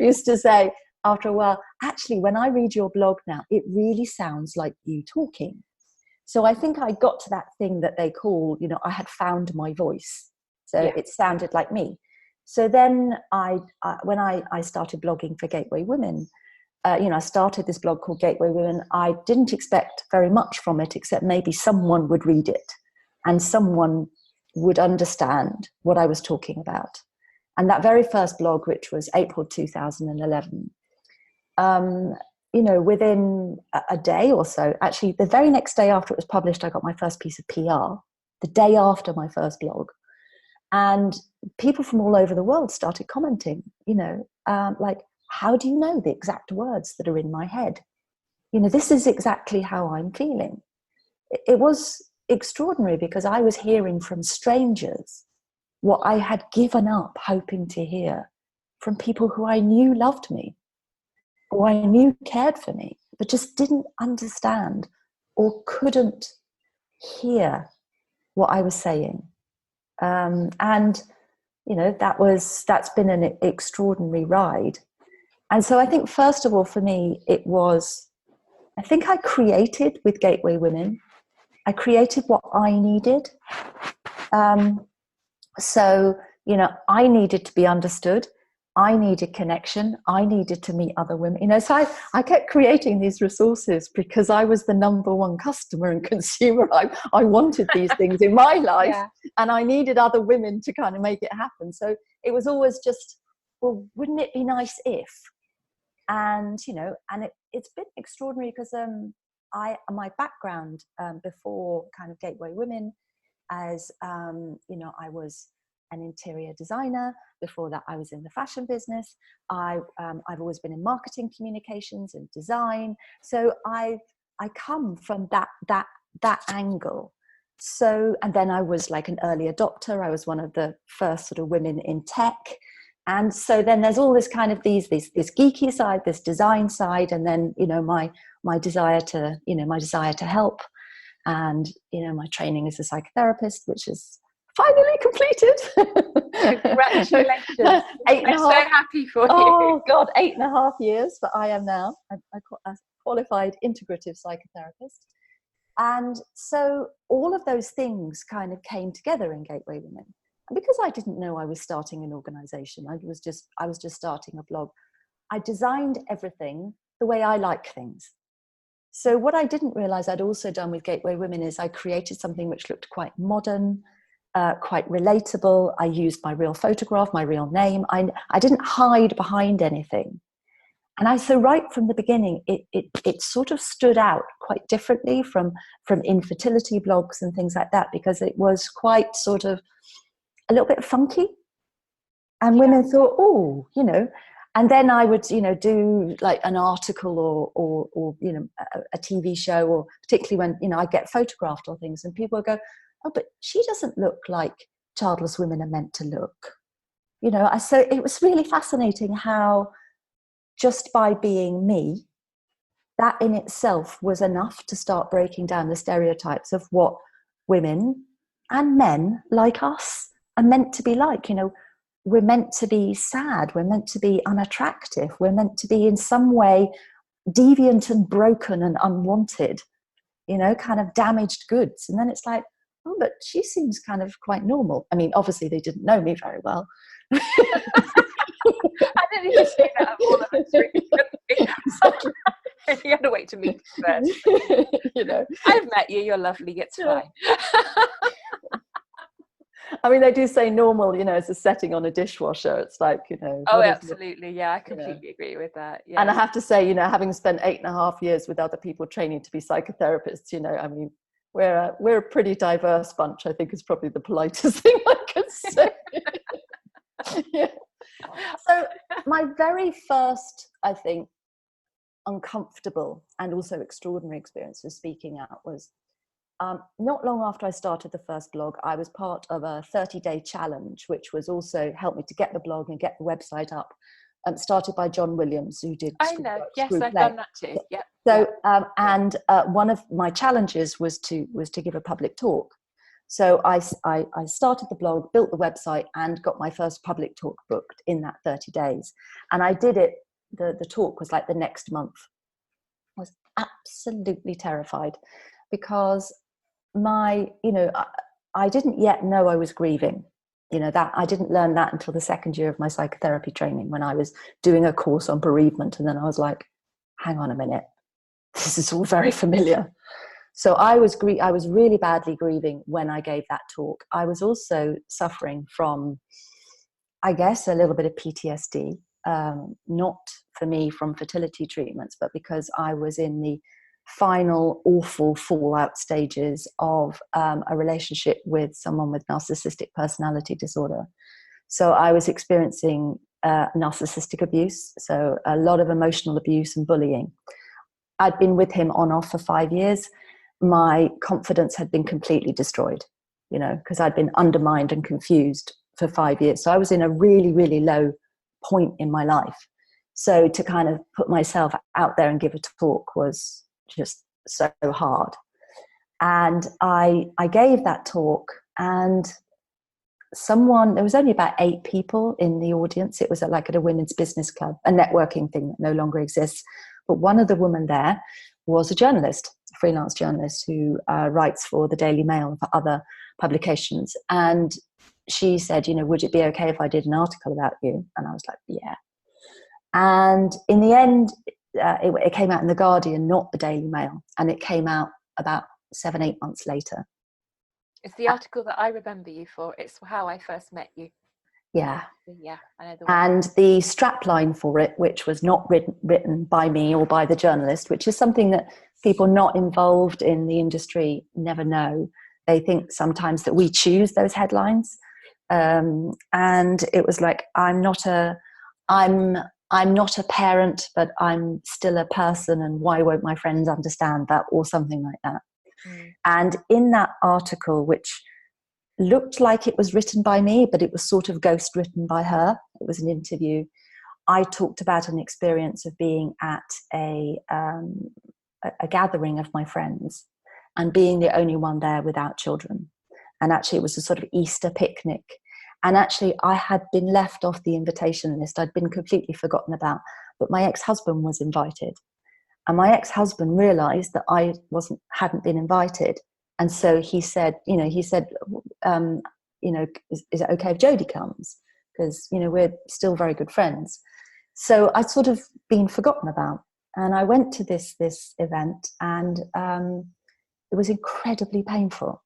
used to say after a while, actually, when I read your blog now, it really sounds like you talking. So I think I got to that thing that they call, I had found my voice. So it sounded like me. So then when I started blogging for Gateway Women, I started this blog called Gateway Women. I didn't expect very much from it, except maybe someone would read it and someone would understand what I was talking about. And that very first blog, which was April 2011, within a day or so, actually the very next day after it was published, I got my first piece of PR, the day after my first blog. And people from all over the world started commenting, like, how do you know the exact words that are in my head? This is exactly how I'm feeling. It was extraordinary because I was hearing from strangers what I had given up hoping to hear from people who I knew loved me, who I knew cared for me, but just didn't understand or couldn't hear what I was saying. That's been an extraordinary ride. And so I think, first of all, for me, I think I created with Gateway Women. I created what I needed. I needed to be understood. I needed connection. I needed to meet other women. So I kept creating these resources because I was the number one customer and consumer. I wanted these things in my life, and I needed other women to kind of make it happen. So it was always just, well, wouldn't it be nice if? And, it's been extraordinary because my background before kind of Gateway Women, as I was an interior designer. Before that, I was in the fashion business. I've always been in marketing, communications, and design. So I come from that angle. So, and then I was like an early adopter. I was one of the first sort of women in tech. And so then there's all this kind of this geeky side, this design side, and then my desire to help, and my training as a psychotherapist, which is finally completed. Congratulations! 8.5. I'm so happy for you. Oh God, 8.5 years, but I am now a qualified integrative psychotherapist. And so all of those things kind of came together in Gateway Women. And because I didn't know I was starting an organization, I was just starting a blog, I designed everything the way I like things. So what I didn't realize I'd also done with Gateway Women is I created something which looked quite modern, quite relatable. I used my real photograph, my real name. I didn't hide behind anything. And so right from the beginning, it sort of stood out quite differently from infertility blogs and things like that, because it was quite sort of a little bit funky. And women thought, oh, and then I would, do like an article or a TV show, or particularly when, I get photographed or things, and people would go, oh, but she doesn't look like childless women are meant to look. So it was really fascinating how just by being me, that in itself was enough to start breaking down the stereotypes of what women and men like us are meant to be like. We're meant to be sad. We're meant to be unattractive. We're meant to be in some way deviant and broken and unwanted, kind of damaged goods. And then it's like, oh, but she seems kind of quite normal. I mean, obviously they didn't know me very well. I didn't even say that of all of us. Exactly. You had to wait to meet first. I've met you. You're lovely. It's fine. I mean, they do say normal, as a setting on a dishwasher. It's like, Oh, absolutely. Yeah, I completely agree with that. Yeah. And I have to say, having spent 8.5 years with other people training to be psychotherapists, I mean, we're a pretty diverse bunch, I think is probably the politest thing I could say. Yeah. So my very first, I think, uncomfortable and also extraordinary experience of speaking out was not long after I started the first blog. I was part of a 30-day challenge, which was also helped me to get the blog and get the website up, started by John Williams, who did I know. Yes, Screwed I've Play. done that too. Yeah. So, and one of my challenges was to give a public talk. So I started the blog, built the website, and got my first public talk booked in that 30 days. And I did it. The talk was like the next month. I was absolutely terrified because I didn't yet know I was grieving. That I didn't learn that until the second year of my psychotherapy training, when I was doing a course on bereavement. And then I was like, hang on a minute, this is all very familiar. So I was really badly grieving when I gave that talk. I was also suffering from, I guess, a little bit of PTSD, not for me from fertility treatments, but because I was in the final awful fallout stages of a relationship with someone with narcissistic personality disorder. So I was experiencing narcissistic abuse, so a lot of emotional abuse and bullying. I'd been with him on off for 5 years. My confidence had been completely destroyed, because I'd been undermined and confused for 5 years. So I was in a really, really low point in my life. So to kind of put myself out there and give a talk was just so hard. And I gave that talk, and there was only about 8 people in the audience. It was at a women's business club, a networking thing that no longer exists. But one of the women there was a journalist, a freelance journalist who writes for the Daily Mail and for other publications. And she said, would it be okay if I did an article about you? And I was like, yeah. And in the end, it came out in the Guardian, not the Daily Mail. And it came out about 7-8 months later. It's the article that I remember you for. It's how I first met you. Yeah. Yeah, I know the one. And the strapline for it, which was not written by me or by the journalist, which is something that people not involved in the industry never know. They think sometimes that we choose those headlines. And it was like, I'm not a parent, but I'm still a person, and why won't my friends understand that, or something like that. And in that article, which looked like it was written by me, but it was sort of ghost written by her, it was an interview, I talked about an experience of being at a gathering of my friends and being the only one there without children. And actually it was a sort of Easter picnic. And actually I had been left off the invitation list. I'd been completely forgotten about, but my ex-husband was invited. And my ex-husband realized that I hadn't been invited. And so he said, is it okay if Jody comes? Because, we're still very good friends. So I'd sort of been forgotten about. And I went to this event, and it was incredibly painful.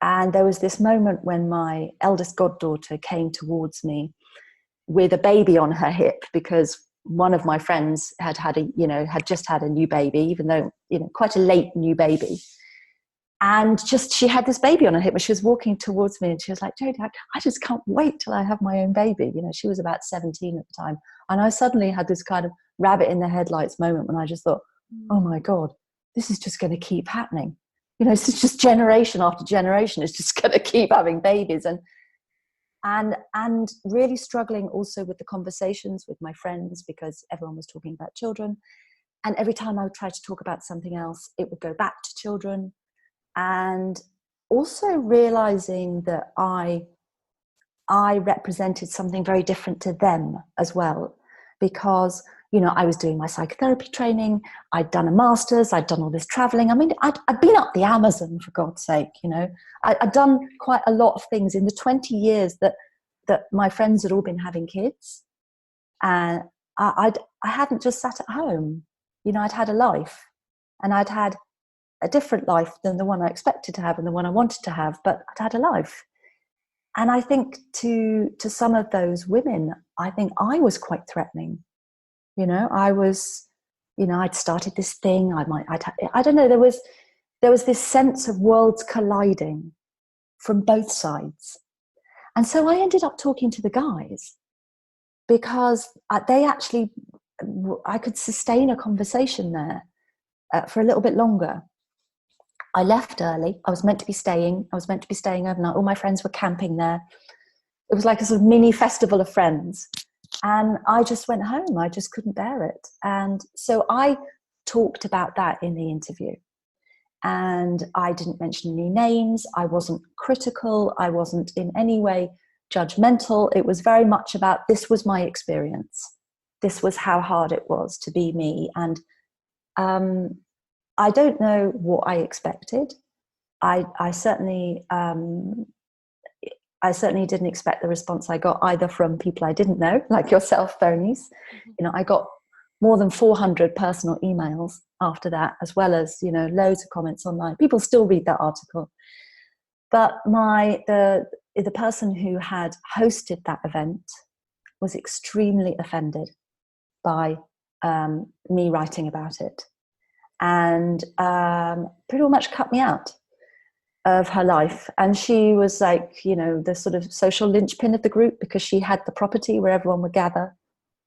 And there was this moment when my eldest goddaughter came towards me with a baby on her hip, because one of my friends had just had a new baby, even though, quite a late new baby. And she had this baby on her hip, and she was walking towards me, and she was like, Jody, I just can't wait till I have my own baby. She was about 17 at the time. And I suddenly had this kind of rabbit in the headlights moment when I just thought, oh my God, this is just going to keep happening. It's just generation after generation. It's just going to keep having babies. And really struggling also with the conversations with my friends, because everyone was talking about children. And every time I would try to talk about something else, it would go back to children. And also realizing that I represented something very different to them as well, because, I was doing my psychotherapy training. I'd done a master's. I'd done all this traveling. I mean, I'd been up the Amazon, for God's sake, I'd done quite a lot of things in the 20 years that my friends had all been having kids. And I hadn't just sat at home. I'd had a life, and I'd had a different life than the one I expected to have and the one I wanted to have, but I'd had a life. And I think to some of those women, I think I was quite threatening. I was, I'd started this thing. I don't know. There was this sense of worlds colliding from both sides. And so I ended up talking to the guys, because I could sustain a conversation there for a little bit longer. I left early. I was meant to be staying overnight. All my friends were camping there. It was like a sort of mini festival of friends. And I just went home. I just couldn't bear it. And so I talked about that in the interview. And I didn't mention any names. I wasn't critical. I wasn't in any way judgmental. It was very much about, this was my experience. This was how hard it was to be me. And I don't know what I expected. I certainly didn't expect the response I got, either from people I didn't know, like yourself, Berenice. You know, I got more than 400 personal emails after that, as well as, you know, loads of comments online. People still read that article. But the person who had hosted that event was extremely offended by me writing about it, and pretty much cut me out of her life. And she was like, you know, the sort of social linchpin of the group, because she had the property where everyone would gather.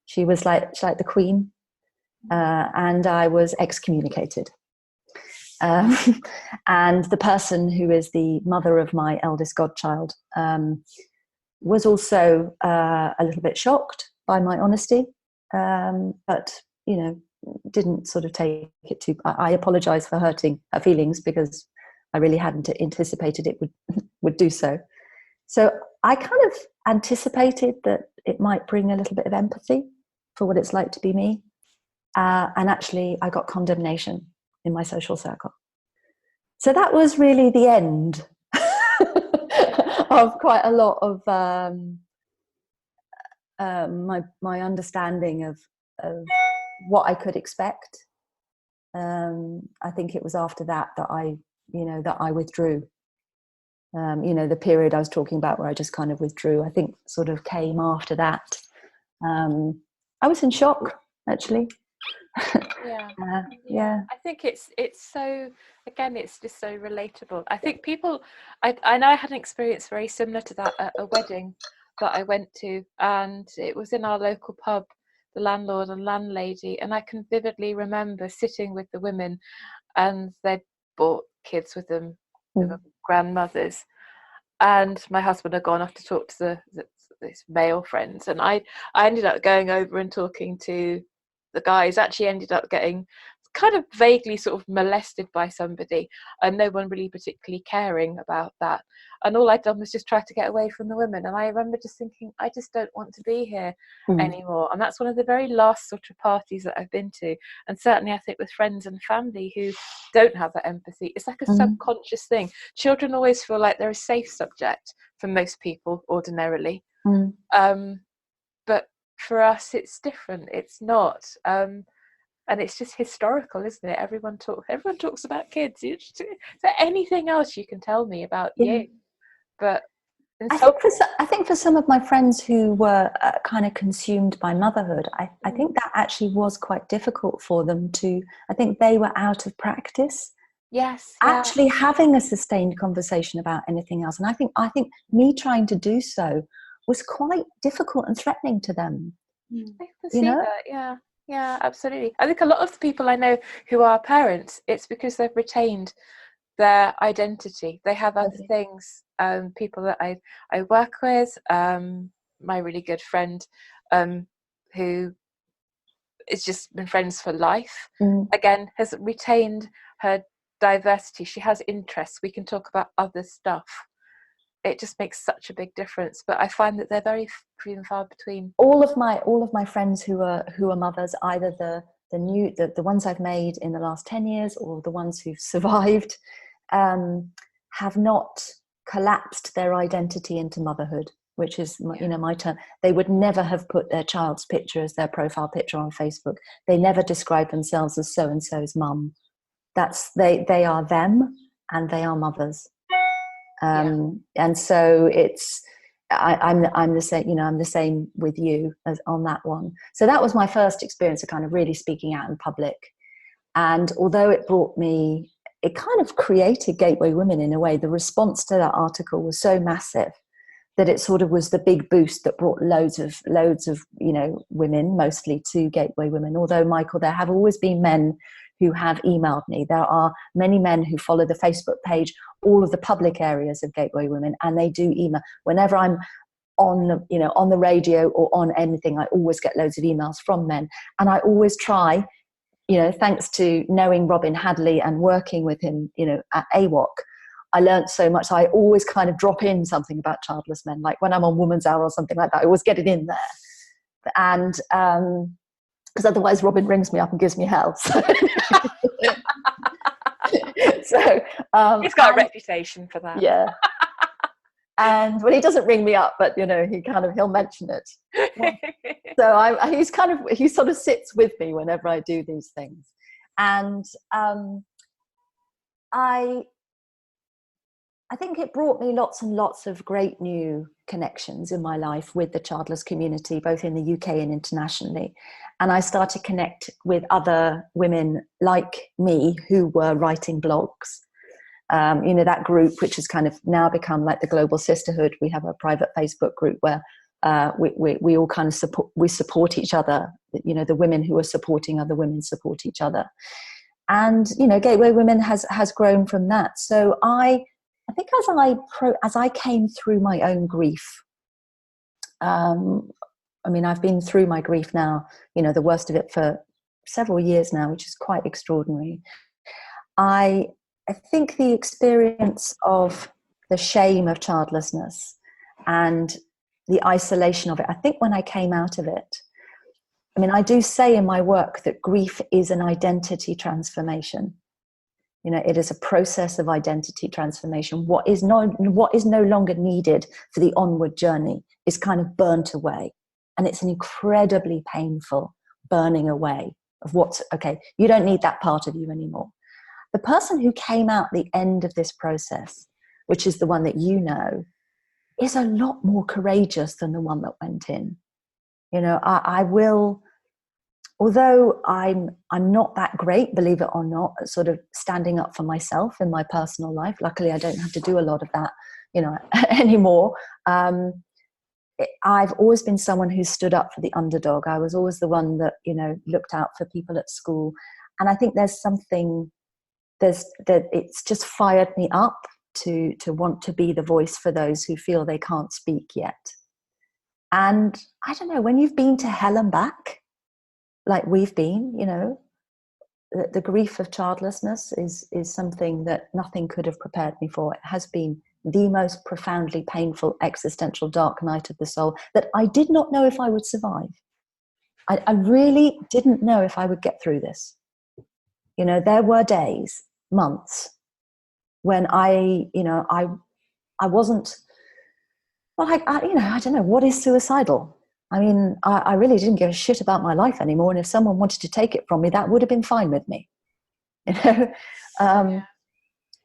She's like the queen. And I was excommunicated. And the person who is the mother of my eldest godchild was also a little bit shocked by my honesty, but, you know, didn't sort of take it too. I apologize for hurting her feelings, because I really hadn't anticipated it would do so. So I kind of anticipated that it might bring a little bit of empathy for what it's like to be me. And actually, I got condemnation in my social circle. So that was really the end of quite a lot of my understanding of what I could expect. I think it was after that I withdrew. The period I was talking about where I just kind of withdrew, I think sort of came after that. I was in shock, actually. Yeah. I think it's so, again, it's just so relatable. I think people, I know I had an experience very similar to that at a wedding that I went to, and it was in our local pub, the landlord and landlady, and I can vividly remember sitting with the women, and they'd brought kids with them, with grandmothers, and my husband had gone off to talk to this male friends, and I ended up going over and talking to the guys. Actually ended up getting kind of vaguely sort of molested by somebody, and no one really particularly caring about that, and all I'd done was just try to get away from the women. And I remember just thinking, I just don't want to be here anymore. And that's one of the very last sort of parties that I've been to, and certainly I think with friends and family who don't have that empathy, it's like a subconscious thing. Children always feel like they're a safe subject for most people ordinarily, but for us it's different. It's not, and it's just historical, isn't it? Everyone talks about kids. Is there anything else you can tell me about you? But I think for some of my friends who were kind of consumed by motherhood, I think that actually was quite difficult for them to. I think they were out of practice. Yes. Actually having a sustained conversation about anything else, and I think me trying to do so was quite difficult and threatening to them. I can see that. Yeah, absolutely. I think a lot of the people I know who are parents, it's because they've retained their identity. They have other things. People that I work with, my really good friend, who has just been friends for life, again, has retained her diversity. She has interests. We can talk about other stuff. It just makes such a big difference. But I find that they're very few and far between. All of my friends who are mothers, either the ones I've made in the last 10 years or the ones who've survived, have not collapsed their identity into motherhood, which is my term. They would never have put their child's picture as their profile picture on Facebook. They never describe themselves as so and so's mum. They are them, and they are mothers. And so it's I'm the same. I'm the same with you as on that one. So that was my first experience of kind of really speaking out in public. And although it kind of created Gateway Women in a way. The response to that article was so massive that it sort of was the big boost that brought loads of women, mostly, to Gateway Women. Although, Michael, there have always been men who have emailed me. There are many men who follow the Facebook page, all of the public areas of Gateway Women, and they do email. Whenever I'm on, you know, on the radio or on anything. I always get loads of emails from men, and I always try, you know, thanks to knowing Robin Hadley and working with him, you know, at AWOC, I learned so much. I always kind of drop in something about childless men, like when I'm on Woman's Hour or something like that. I always get it in there, and because otherwise Robin rings me up and gives me hell. So, He's got a reputation for that. Yeah. And well, he doesn't ring me up, but you know, he'll mention it. So he sort of sits with me whenever I do these things. And I think it brought me lots and lots of great new connections in my life with the childless community, both in the UK and internationally. And I started to connect with other women like me who were writing blogs. You know, that group, which has kind of now become like the Global Sisterhood. We have a private Facebook group where we all kind of support each other. You know, the women who are supporting other women support each other. And, you know, Gateway Women has grown from that. So I think as I came through my own grief, I mean, I've been through my grief now, you know, the worst of it for several years now, which is quite extraordinary. I think the experience of the shame of childlessness and the isolation of it, I think when I came out of it, I mean, I do say in my work that grief is an identity transformation. You know, it is a process of identity transformation. What is no longer needed for the onward journey is kind of burnt away. And it's an incredibly painful burning away of okay, you don't need that part of you anymore. The person who came out the end of this process, which is the one that you know, is a lot more courageous than the one that went in. You know, I will, although I'm not that great, believe it or not, at sort of standing up for myself in my personal life. Luckily, I don't have to do a lot of that, you know, anymore. I've always been someone who stood up for the underdog. I was always the one that, you know, looked out for people at school. And I think there's something that it's just fired me up to want to be the voice for those who feel they can't speak yet. And I don't know, when you've been to hell and back, like we've been, you know, the grief of childlessness is something that nothing could have prepared me for. It has been the most profoundly painful existential dark night of the soul that I did not know if I would survive. I really didn't know if I would get through this. You know, there were days, months, when I wasn't, well, I don't know, what is suicidal? I mean, I really didn't give a shit about my life anymore. And if someone wanted to take it from me, that would have been fine with me. You know,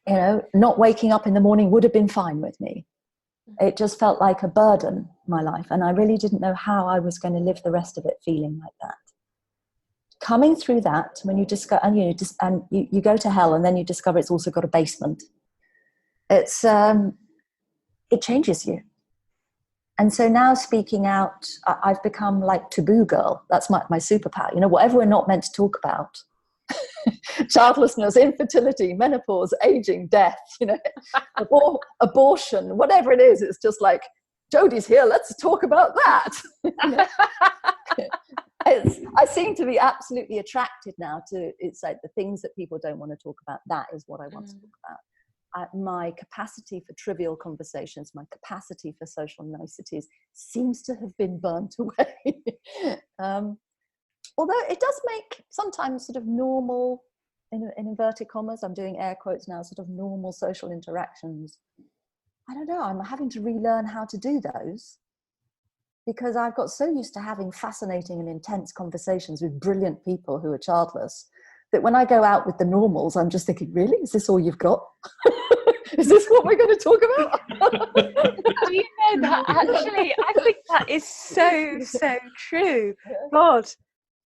you know, not waking up in the morning would have been fine with me. It just felt like a burden, my life. And I really didn't know how I was going to live the rest of it feeling like that. Coming through that, when you discover, and you go to hell, and then you discover it's also got a basement. It changes you. And so now speaking out, I've become like taboo girl. That's my superpower. You know, whatever we're not meant to talk about, childlessness, infertility, menopause, aging, death, you know, abortion, whatever it is, it's just like, Jody's here, let's talk about that. You know? I seem to be absolutely attracted now to, it's like the things that people don't want to talk about. That is what I want to talk about. My capacity for trivial conversations, my capacity for social niceties seems to have been burnt away. Although it does make sometimes sort of normal, in inverted commas, I'm doing air quotes now, sort of normal social interactions. I don't know, I'm having to relearn how to do those, because I've got so used to having fascinating and intense conversations with brilliant people who are childless that when I go out with the normals, I'm just thinking, really? Is this all you've got? Is this what we're going to talk about? Do you know that actually, I think that is so true. God,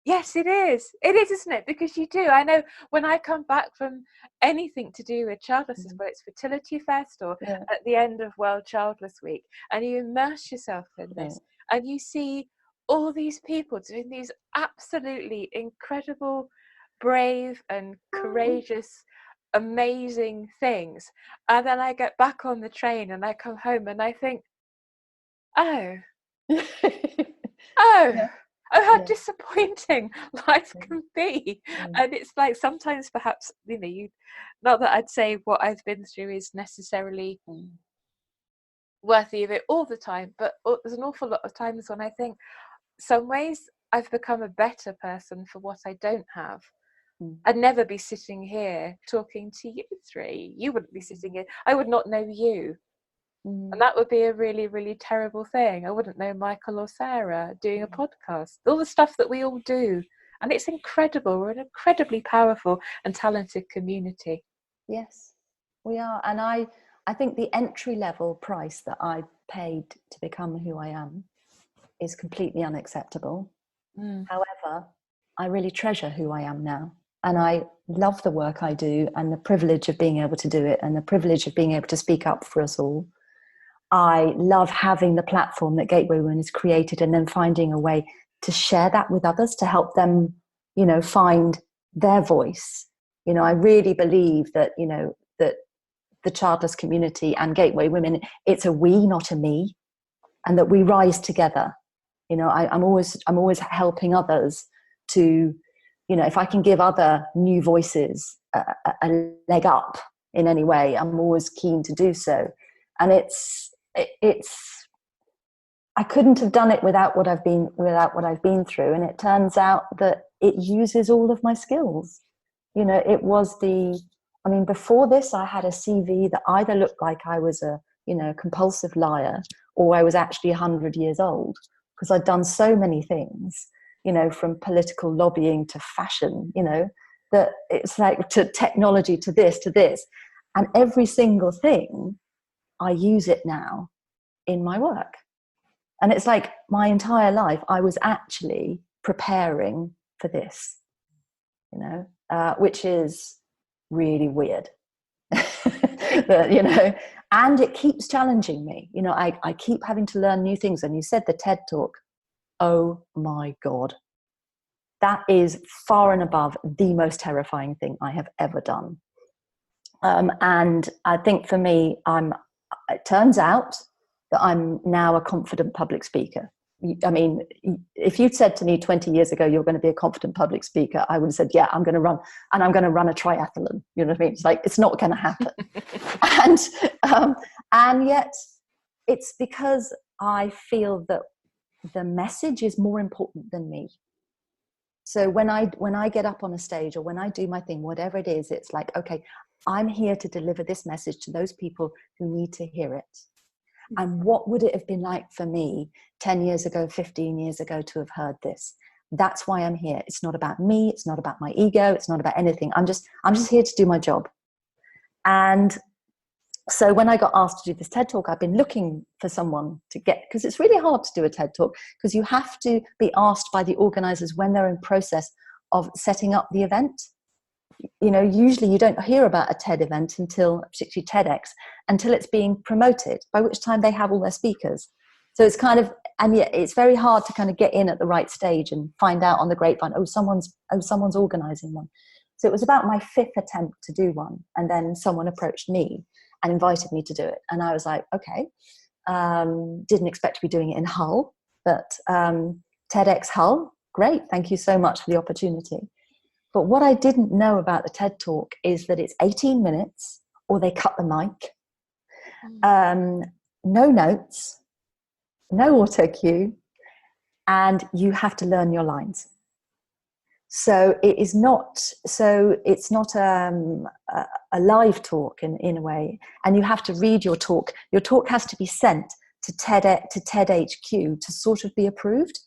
yes, it is. It is, isn't it? Because you do. I know when I come back from anything to do with childlessness, whether it's Fertility Fest or at the end of World Childless Week, and you immerse yourself in this, and you see all these people doing these absolutely incredible, brave and courageous, amazing things. And then I get back on the train and I come home and I think, Oh. Oh. Yeah. Oh, how Yeah. disappointing life can be. And it's like sometimes perhaps, not that I'd say what I've been through is necessarily worthy of it all the time, but there's an awful lot of times when I think some ways I've become a better person for what I don't have. I'd never be sitting here talking to you three. You wouldn't be sitting here. I would not know you. And that would be a really, really terrible thing. I wouldn't know Michael or Sarah doing a podcast. All the stuff that we all do. And it's incredible. We're an incredibly powerful and talented community. Yes, we are. And I think the entry level price that I paid to become who I am is completely unacceptable. However, I really treasure who I am now. And I love the work I do and the privilege of being able to do it and the privilege of being able to speak up for us all. I love having the platform that Gateway Women has created and then finding a way to share that with others to help them, find their voice. I really believe that, that the childless community and Gateway Women, it's a we, not a me, and that we rise together. I'm always helping others to, if I can give other new voices a leg up in any way, I'm always keen to do so. And I couldn't have done it without what I've been through. And it turns out that it uses all of my skills. It was before this, I had a CV that either looked like I was a, compulsive liar, or I was actually 100 years old, because I'd done so many things, from political lobbying to fashion, that it's like to technology, to this, and every single thing, I use it now in my work. And it's like my entire life, I was actually preparing for this, which is really weird. But, and it keeps challenging me. I keep having to learn new things. And you said the TED Talk. Oh my God. That is far and above the most terrifying thing I have ever done. And I think for me, it turns out that I'm now a confident public speaker. I mean, if you'd said to me 20 years ago, you're going to be a confident public speaker, I would have said, yeah, I'm going to run a triathlon. You know what I mean? It's like, it's not going to happen. And yet it's because I feel that the message is more important than me. So when I get up on a stage, or when I do my thing, whatever it is, it's like, okay, I'm here to deliver this message to those people who need to hear it. And what would it have been like for me 10 years ago, 15 years ago to have heard this? That's why I'm here. It's not about me. It's not about my ego. It's not about anything. I'm just here to do my job. And so when I got asked to do this TED Talk, I've been looking for someone to get, because it's really hard to do a TED Talk, because you have to be asked by the organizers when they're in process of setting up the event. Usually you don't hear about a TED event until, particularly TEDx, until it's being promoted, by which time they have all their speakers. So it's kind of, and yet it's very hard to kind of get in at the right stage and find out on the grapevine, someone's organizing one. So it was about my 5th attempt to do one. And then someone approached me and invited me to do it. And I was like, okay, didn't expect to be doing it in Hull, but TEDx Hull, great. Thank you so much for the opportunity. But what I didn't know about the TED Talk is that it's 18 minutes, or they cut the mic. No notes, no auto cue, and you have to learn your lines. So it's not a live talk in a way, and you have to read your talk. Your talk has to be sent to TEDHQ to sort of be approved,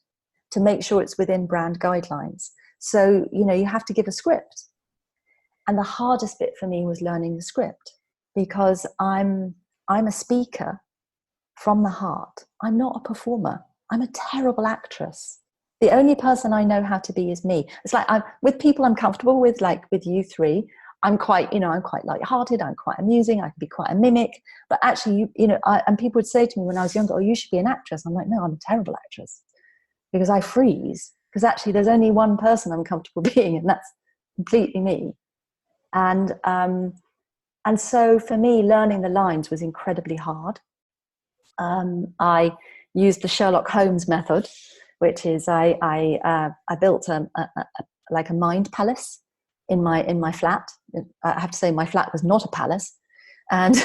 to make sure it's within brand guidelines. So, you have to give a script. And the hardest bit for me was learning the script, because I'm a speaker from the heart. I'm not a performer. I'm a terrible actress. The only person I know how to be is me. It's like with people I'm comfortable with, like with you three, I'm quite lighthearted. I'm quite amusing. I can be quite a mimic. But actually, and people would say to me when I was younger, oh, you should be an actress. I'm like, no, I'm a terrible actress, because I freeze. Because actually there's only one person I'm comfortable being, and that's completely me. And so for me, learning the lines was incredibly hard. I used the Sherlock Holmes method, which is I built like a mind palace in my flat. I have to say my flat was not a palace, and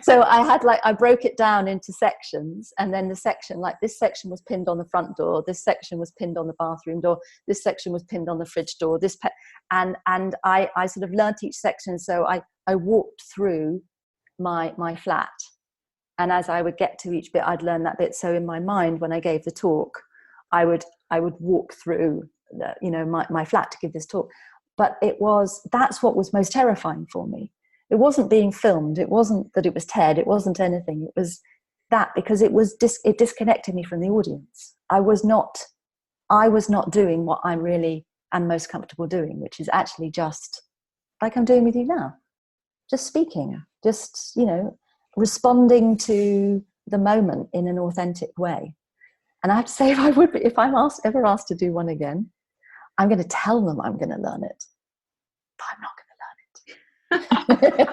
so I broke it down into sections, and then the section, like this section was pinned on the front door, this section was pinned on the bathroom door, this section was pinned on the fridge door, and I sort of learnt each section. So I walked through my flat, and as I would get to each bit, I'd learn that bit. So in my mind, when I gave the talk, I would walk through my flat to give this talk. But that's what was most terrifying for me. It wasn't being filmed. It wasn't that it was TED. It wasn't anything. It was that, because it disconnected me from the audience. I was not doing what I really am most comfortable doing, which is actually just like I'm doing with you now, just speaking, just, responding to the moment in an authentic way. And I have to say, if I'm ever asked to do one again, I'm going to tell them I'm going to learn it, but I'm not going to learn it.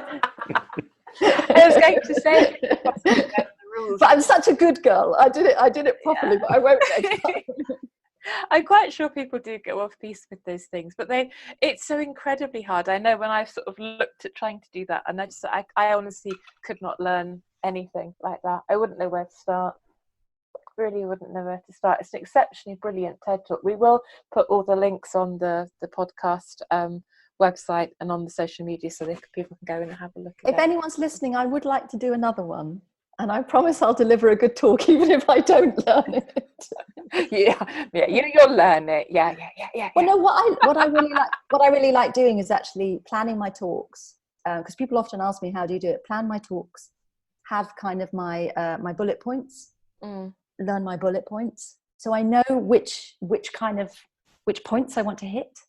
I was going to say, but I'm such a good girl. I did it properly, yeah. But I won't next time. I'm quite sure people do go off piece with those things, but it's so incredibly hard. I know when I've sort of looked at trying to do that, and I honestly could not learn anything like that. I wouldn't know where to start. Really wouldn't know where to start. It's an exceptionally brilliant TED Talk. We will put all the links on the podcast website and on the social media, so that people can go in and have a look at it. If anyone's listening, I would like to do another one, and I promise I'll deliver a good talk even if I don't learn it. You'll learn it. Yeah. Well, no, what I really like doing is actually planning my talks, because people often ask me, how do you do it? Plan my talks, have kind of my bullet points, learn my bullet points, so I know which points I want to hit.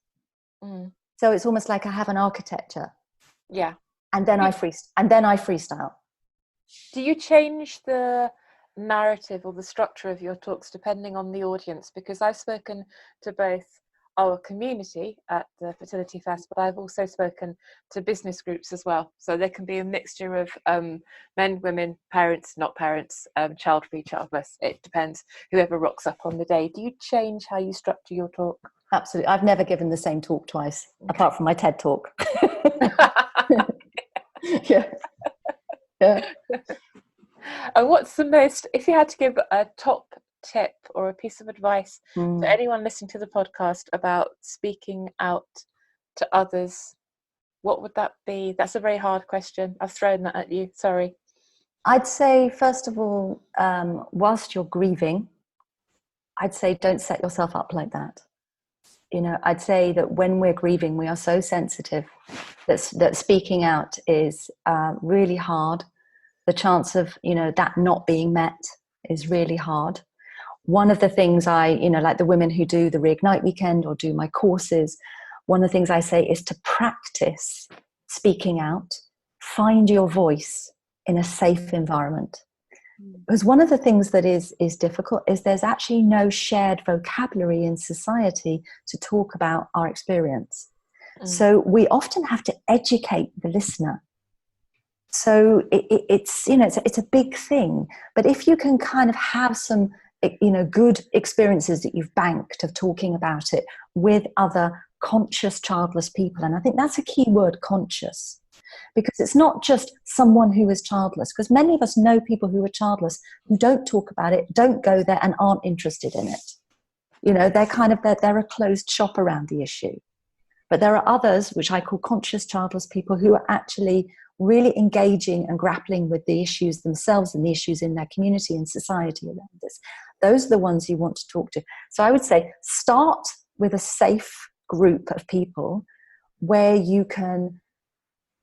So it's almost like I have an architecture. Yeah. And then I freestyle. Do you change the narrative or the structure of your talks depending on the audience? Because I've spoken to both our community at the Fertility Fest, but I've also spoken to business groups as well. So there can be a mixture of men, women, parents, not parents, child-free, childless. It depends, whoever rocks up on the day. Do you change how you structure your talk? Absolutely. I've never given the same talk twice, apart from my TED talk. Yeah. And what's the most, if you had to give a top tip or a piece of advice for anyone listening to the podcast about speaking out to others, what would that be? That's a very hard question. I've thrown that at you. Sorry. I'd say, first of all, whilst you're grieving, I'd say don't set yourself up like that. I'd say that when we're grieving, we are so sensitive that speaking out is really hard. The chance of, that not being met is really hard. One of the things like the women who do the Reignite weekend or do my courses, one of the things I say is to practice speaking out, find your voice in a safe environment. Because one of the things that is difficult is there's actually no shared vocabulary in society to talk about our experience. So we often have to educate the listener. So it's a big thing. But if you can kind of have some, good experiences that you've banked of talking about it with other conscious childless people, and I think that's a key word, conscious. Because it's not just someone who is childless, because many of us know people who are childless who don't talk about it, don't go there, and aren't interested in it. They're a closed shop around the issue. But there are others, which I call conscious childless people, who are actually really engaging and grappling with the issues themselves and the issues in their community and society around this. Those are the ones you want to talk to. So I would say start with a safe group of people where you can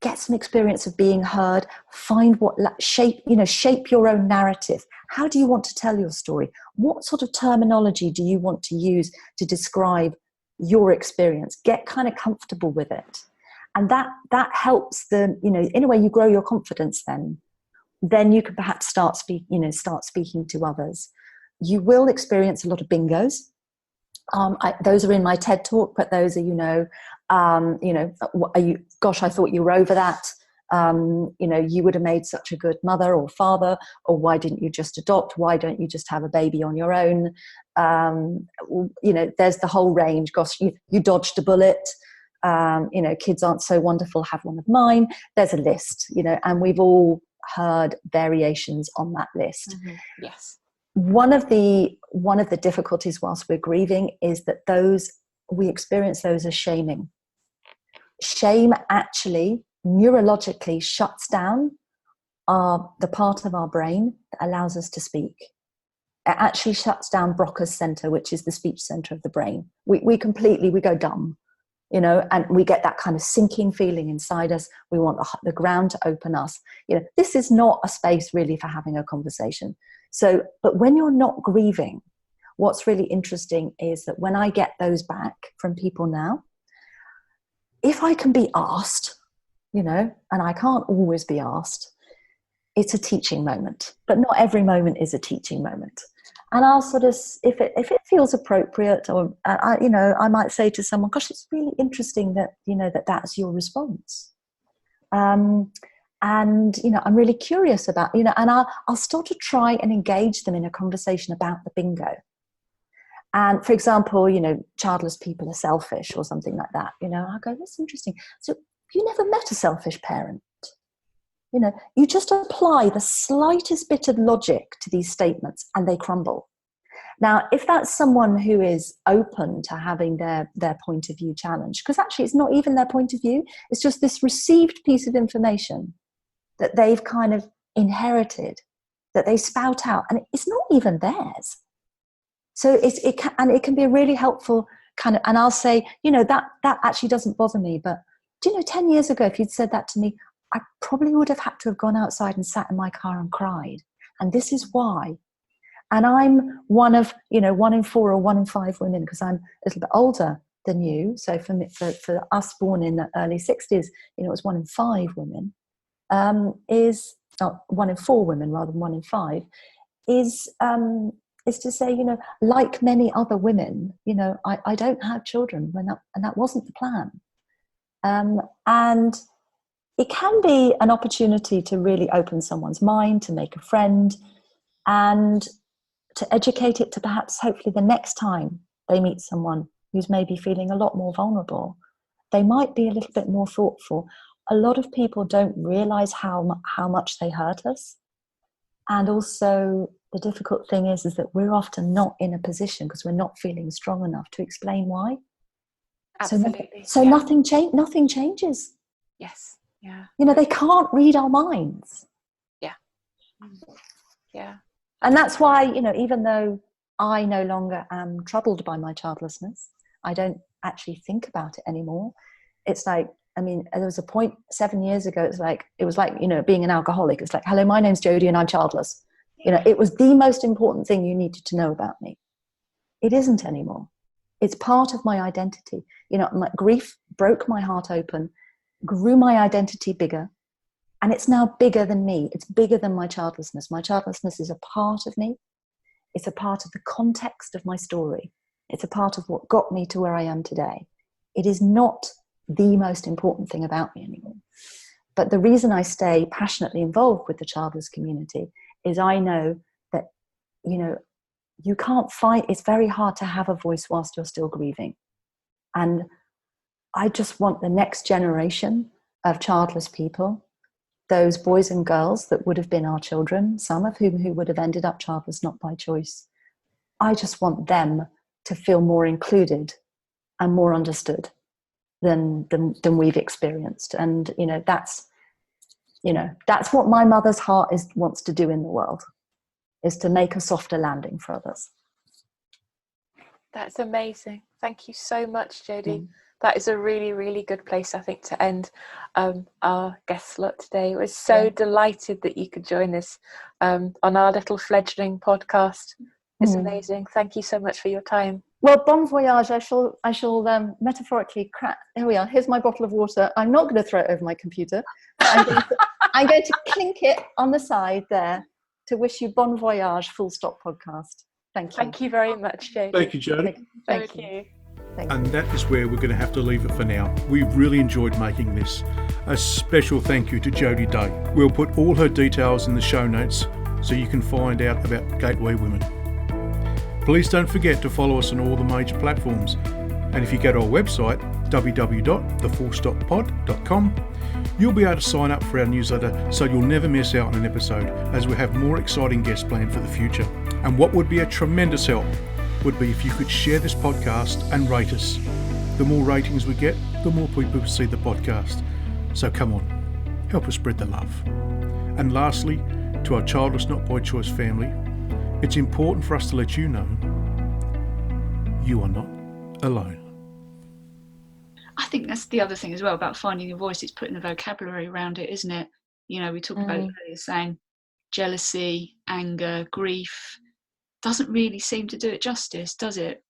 get some experience of being heard, find what shape your own narrative. How do you want to tell your story? What sort of terminology do you want to use to describe your experience? Get kind of comfortable with it. And that helps in a way you grow your confidence then you can perhaps start speaking to others. You will experience a lot of bingos. Those are in my TED talk, but those are, gosh, I thought you were over that. You would have made such a good mother or father, or why didn't you just adopt? Why don't you just have a baby on your own? There's the whole range. Gosh, you dodged a bullet. Kids aren't so wonderful, have one of mine. There's a list, and we've all heard variations on that list. Mm-hmm. Yes. One of the difficulties whilst we're grieving is that we experience those as shaming. Shame actually neurologically shuts down the part of our brain that allows us to speak. It actually shuts down Broca's center, which is the speech center of the brain. We go dumb, and we get that kind of sinking feeling inside us. We want the ground to open us. This is not a space really for having a conversation. So, but when you're not grieving, what's really interesting is that when I get those back from people now, if I can be asked, and I can't always be asked, it's a teaching moment. But not every moment is a teaching moment. And I'll sort of, if it feels appropriate, or I might say to someone, "Gosh, it's really interesting that that's your response." And I'm really curious about and I'll start to try and engage them in a conversation about the bingo. And for example, childless people are selfish or something like that. I go, "That's interesting. So you never met a selfish parent?" You just apply the slightest bit of logic to these statements and they crumble. Now, if that's someone who is open to having their point of view challenged, because actually it's not even their point of view, it's just this received piece of information that they've kind of inherited, that they spout out, and it's not even theirs. So it can be a really helpful kind of, and I'll say, that actually doesn't bother me, but 10 years ago, if you'd said that to me, I probably would have had to have gone outside and sat in my car and cried. And this is why. And I'm one in 4 or 1 in 5 women, because I'm a little bit older than you. So for us born in the early 60s, it was 1 in 5 women. Is not 1 in 4 women rather than 1 in 5. Is to say, like many other women, I don't have children and that wasn't the plan. And it can be an opportunity to really open someone's mind, to make a friend, and to educate it to perhaps hopefully the next time they meet someone who's maybe feeling a lot more vulnerable, they might be a little bit more thoughtful. A lot of people don't realize how much they hurt us. And also the difficult thing is that we're often not in a position, because we're not feeling strong enough, to explain why. Absolutely. So yeah. Nothing changes. Yes. Yeah. They can't read our minds. Yeah. Yeah. And that's why, even though I no longer am troubled by my childlessness, I don't actually think about it anymore. It's like, there was a point 7 years ago, it was like, being an alcoholic. It's like, "Hello, my name's Jody and I'm childless." It was the most important thing you needed to know about me. It isn't anymore. It's part of my identity. My grief broke my heart open, grew my identity bigger, and it's now bigger than me. It's bigger than my childlessness. My childlessness is a part of me. It's a part of the context of my story. It's a part of what got me to where I am today. It is not the most important thing about me anymore. But the reason I stay passionately involved with the childless community is I know that, you can't fight. It's very hard to have a voice whilst you're still grieving. And I just want the next generation of childless people, those boys and girls that would have been our children, some of whom who would have ended up childless not by choice. I just want them to feel more included and more understood than we've experienced. And that's what my mother's heart wants to do in the world, is to make a softer landing for others. That's amazing. Thank you so much, Jody. That is a really, really good place, I think, to end our guest slot today. I was so delighted that you could join us on our little fledgling podcast. It's amazing. Thank you so much for your time. Well, bon voyage. I shall metaphorically crack. Here we are. Here's my bottle of water. I'm not going to throw it over my computer. I'm going to clink it on the side there to wish you bon voyage, full stop podcast. Thank you. Thank you very much, Jody. Thank you, Jody. Thank you. And that is where we're going to have to leave it for now. We really enjoyed making this. A special thank you to Jody Day. We'll put all her details in the show notes so you can find out about Gateway Women. Please don't forget to follow us on all the major platforms. And if you go to our website, www.thefullstoppod.com, you'll be able to sign up for our newsletter so you'll never miss out on an episode, as we have more exciting guests planned for the future. And what would be a tremendous help would be if you could share this podcast and rate us. The more ratings we get, the more people see the podcast. So come on, help us spread the love. And lastly, to our Childless Not By Choice family, it's important for us to let you know you are not alone. I think that's the other thing as well about finding your voice. It's putting the vocabulary around it, isn't it? You know, we talked about it earlier, saying jealousy, anger, grief doesn't really seem to do it justice, does it?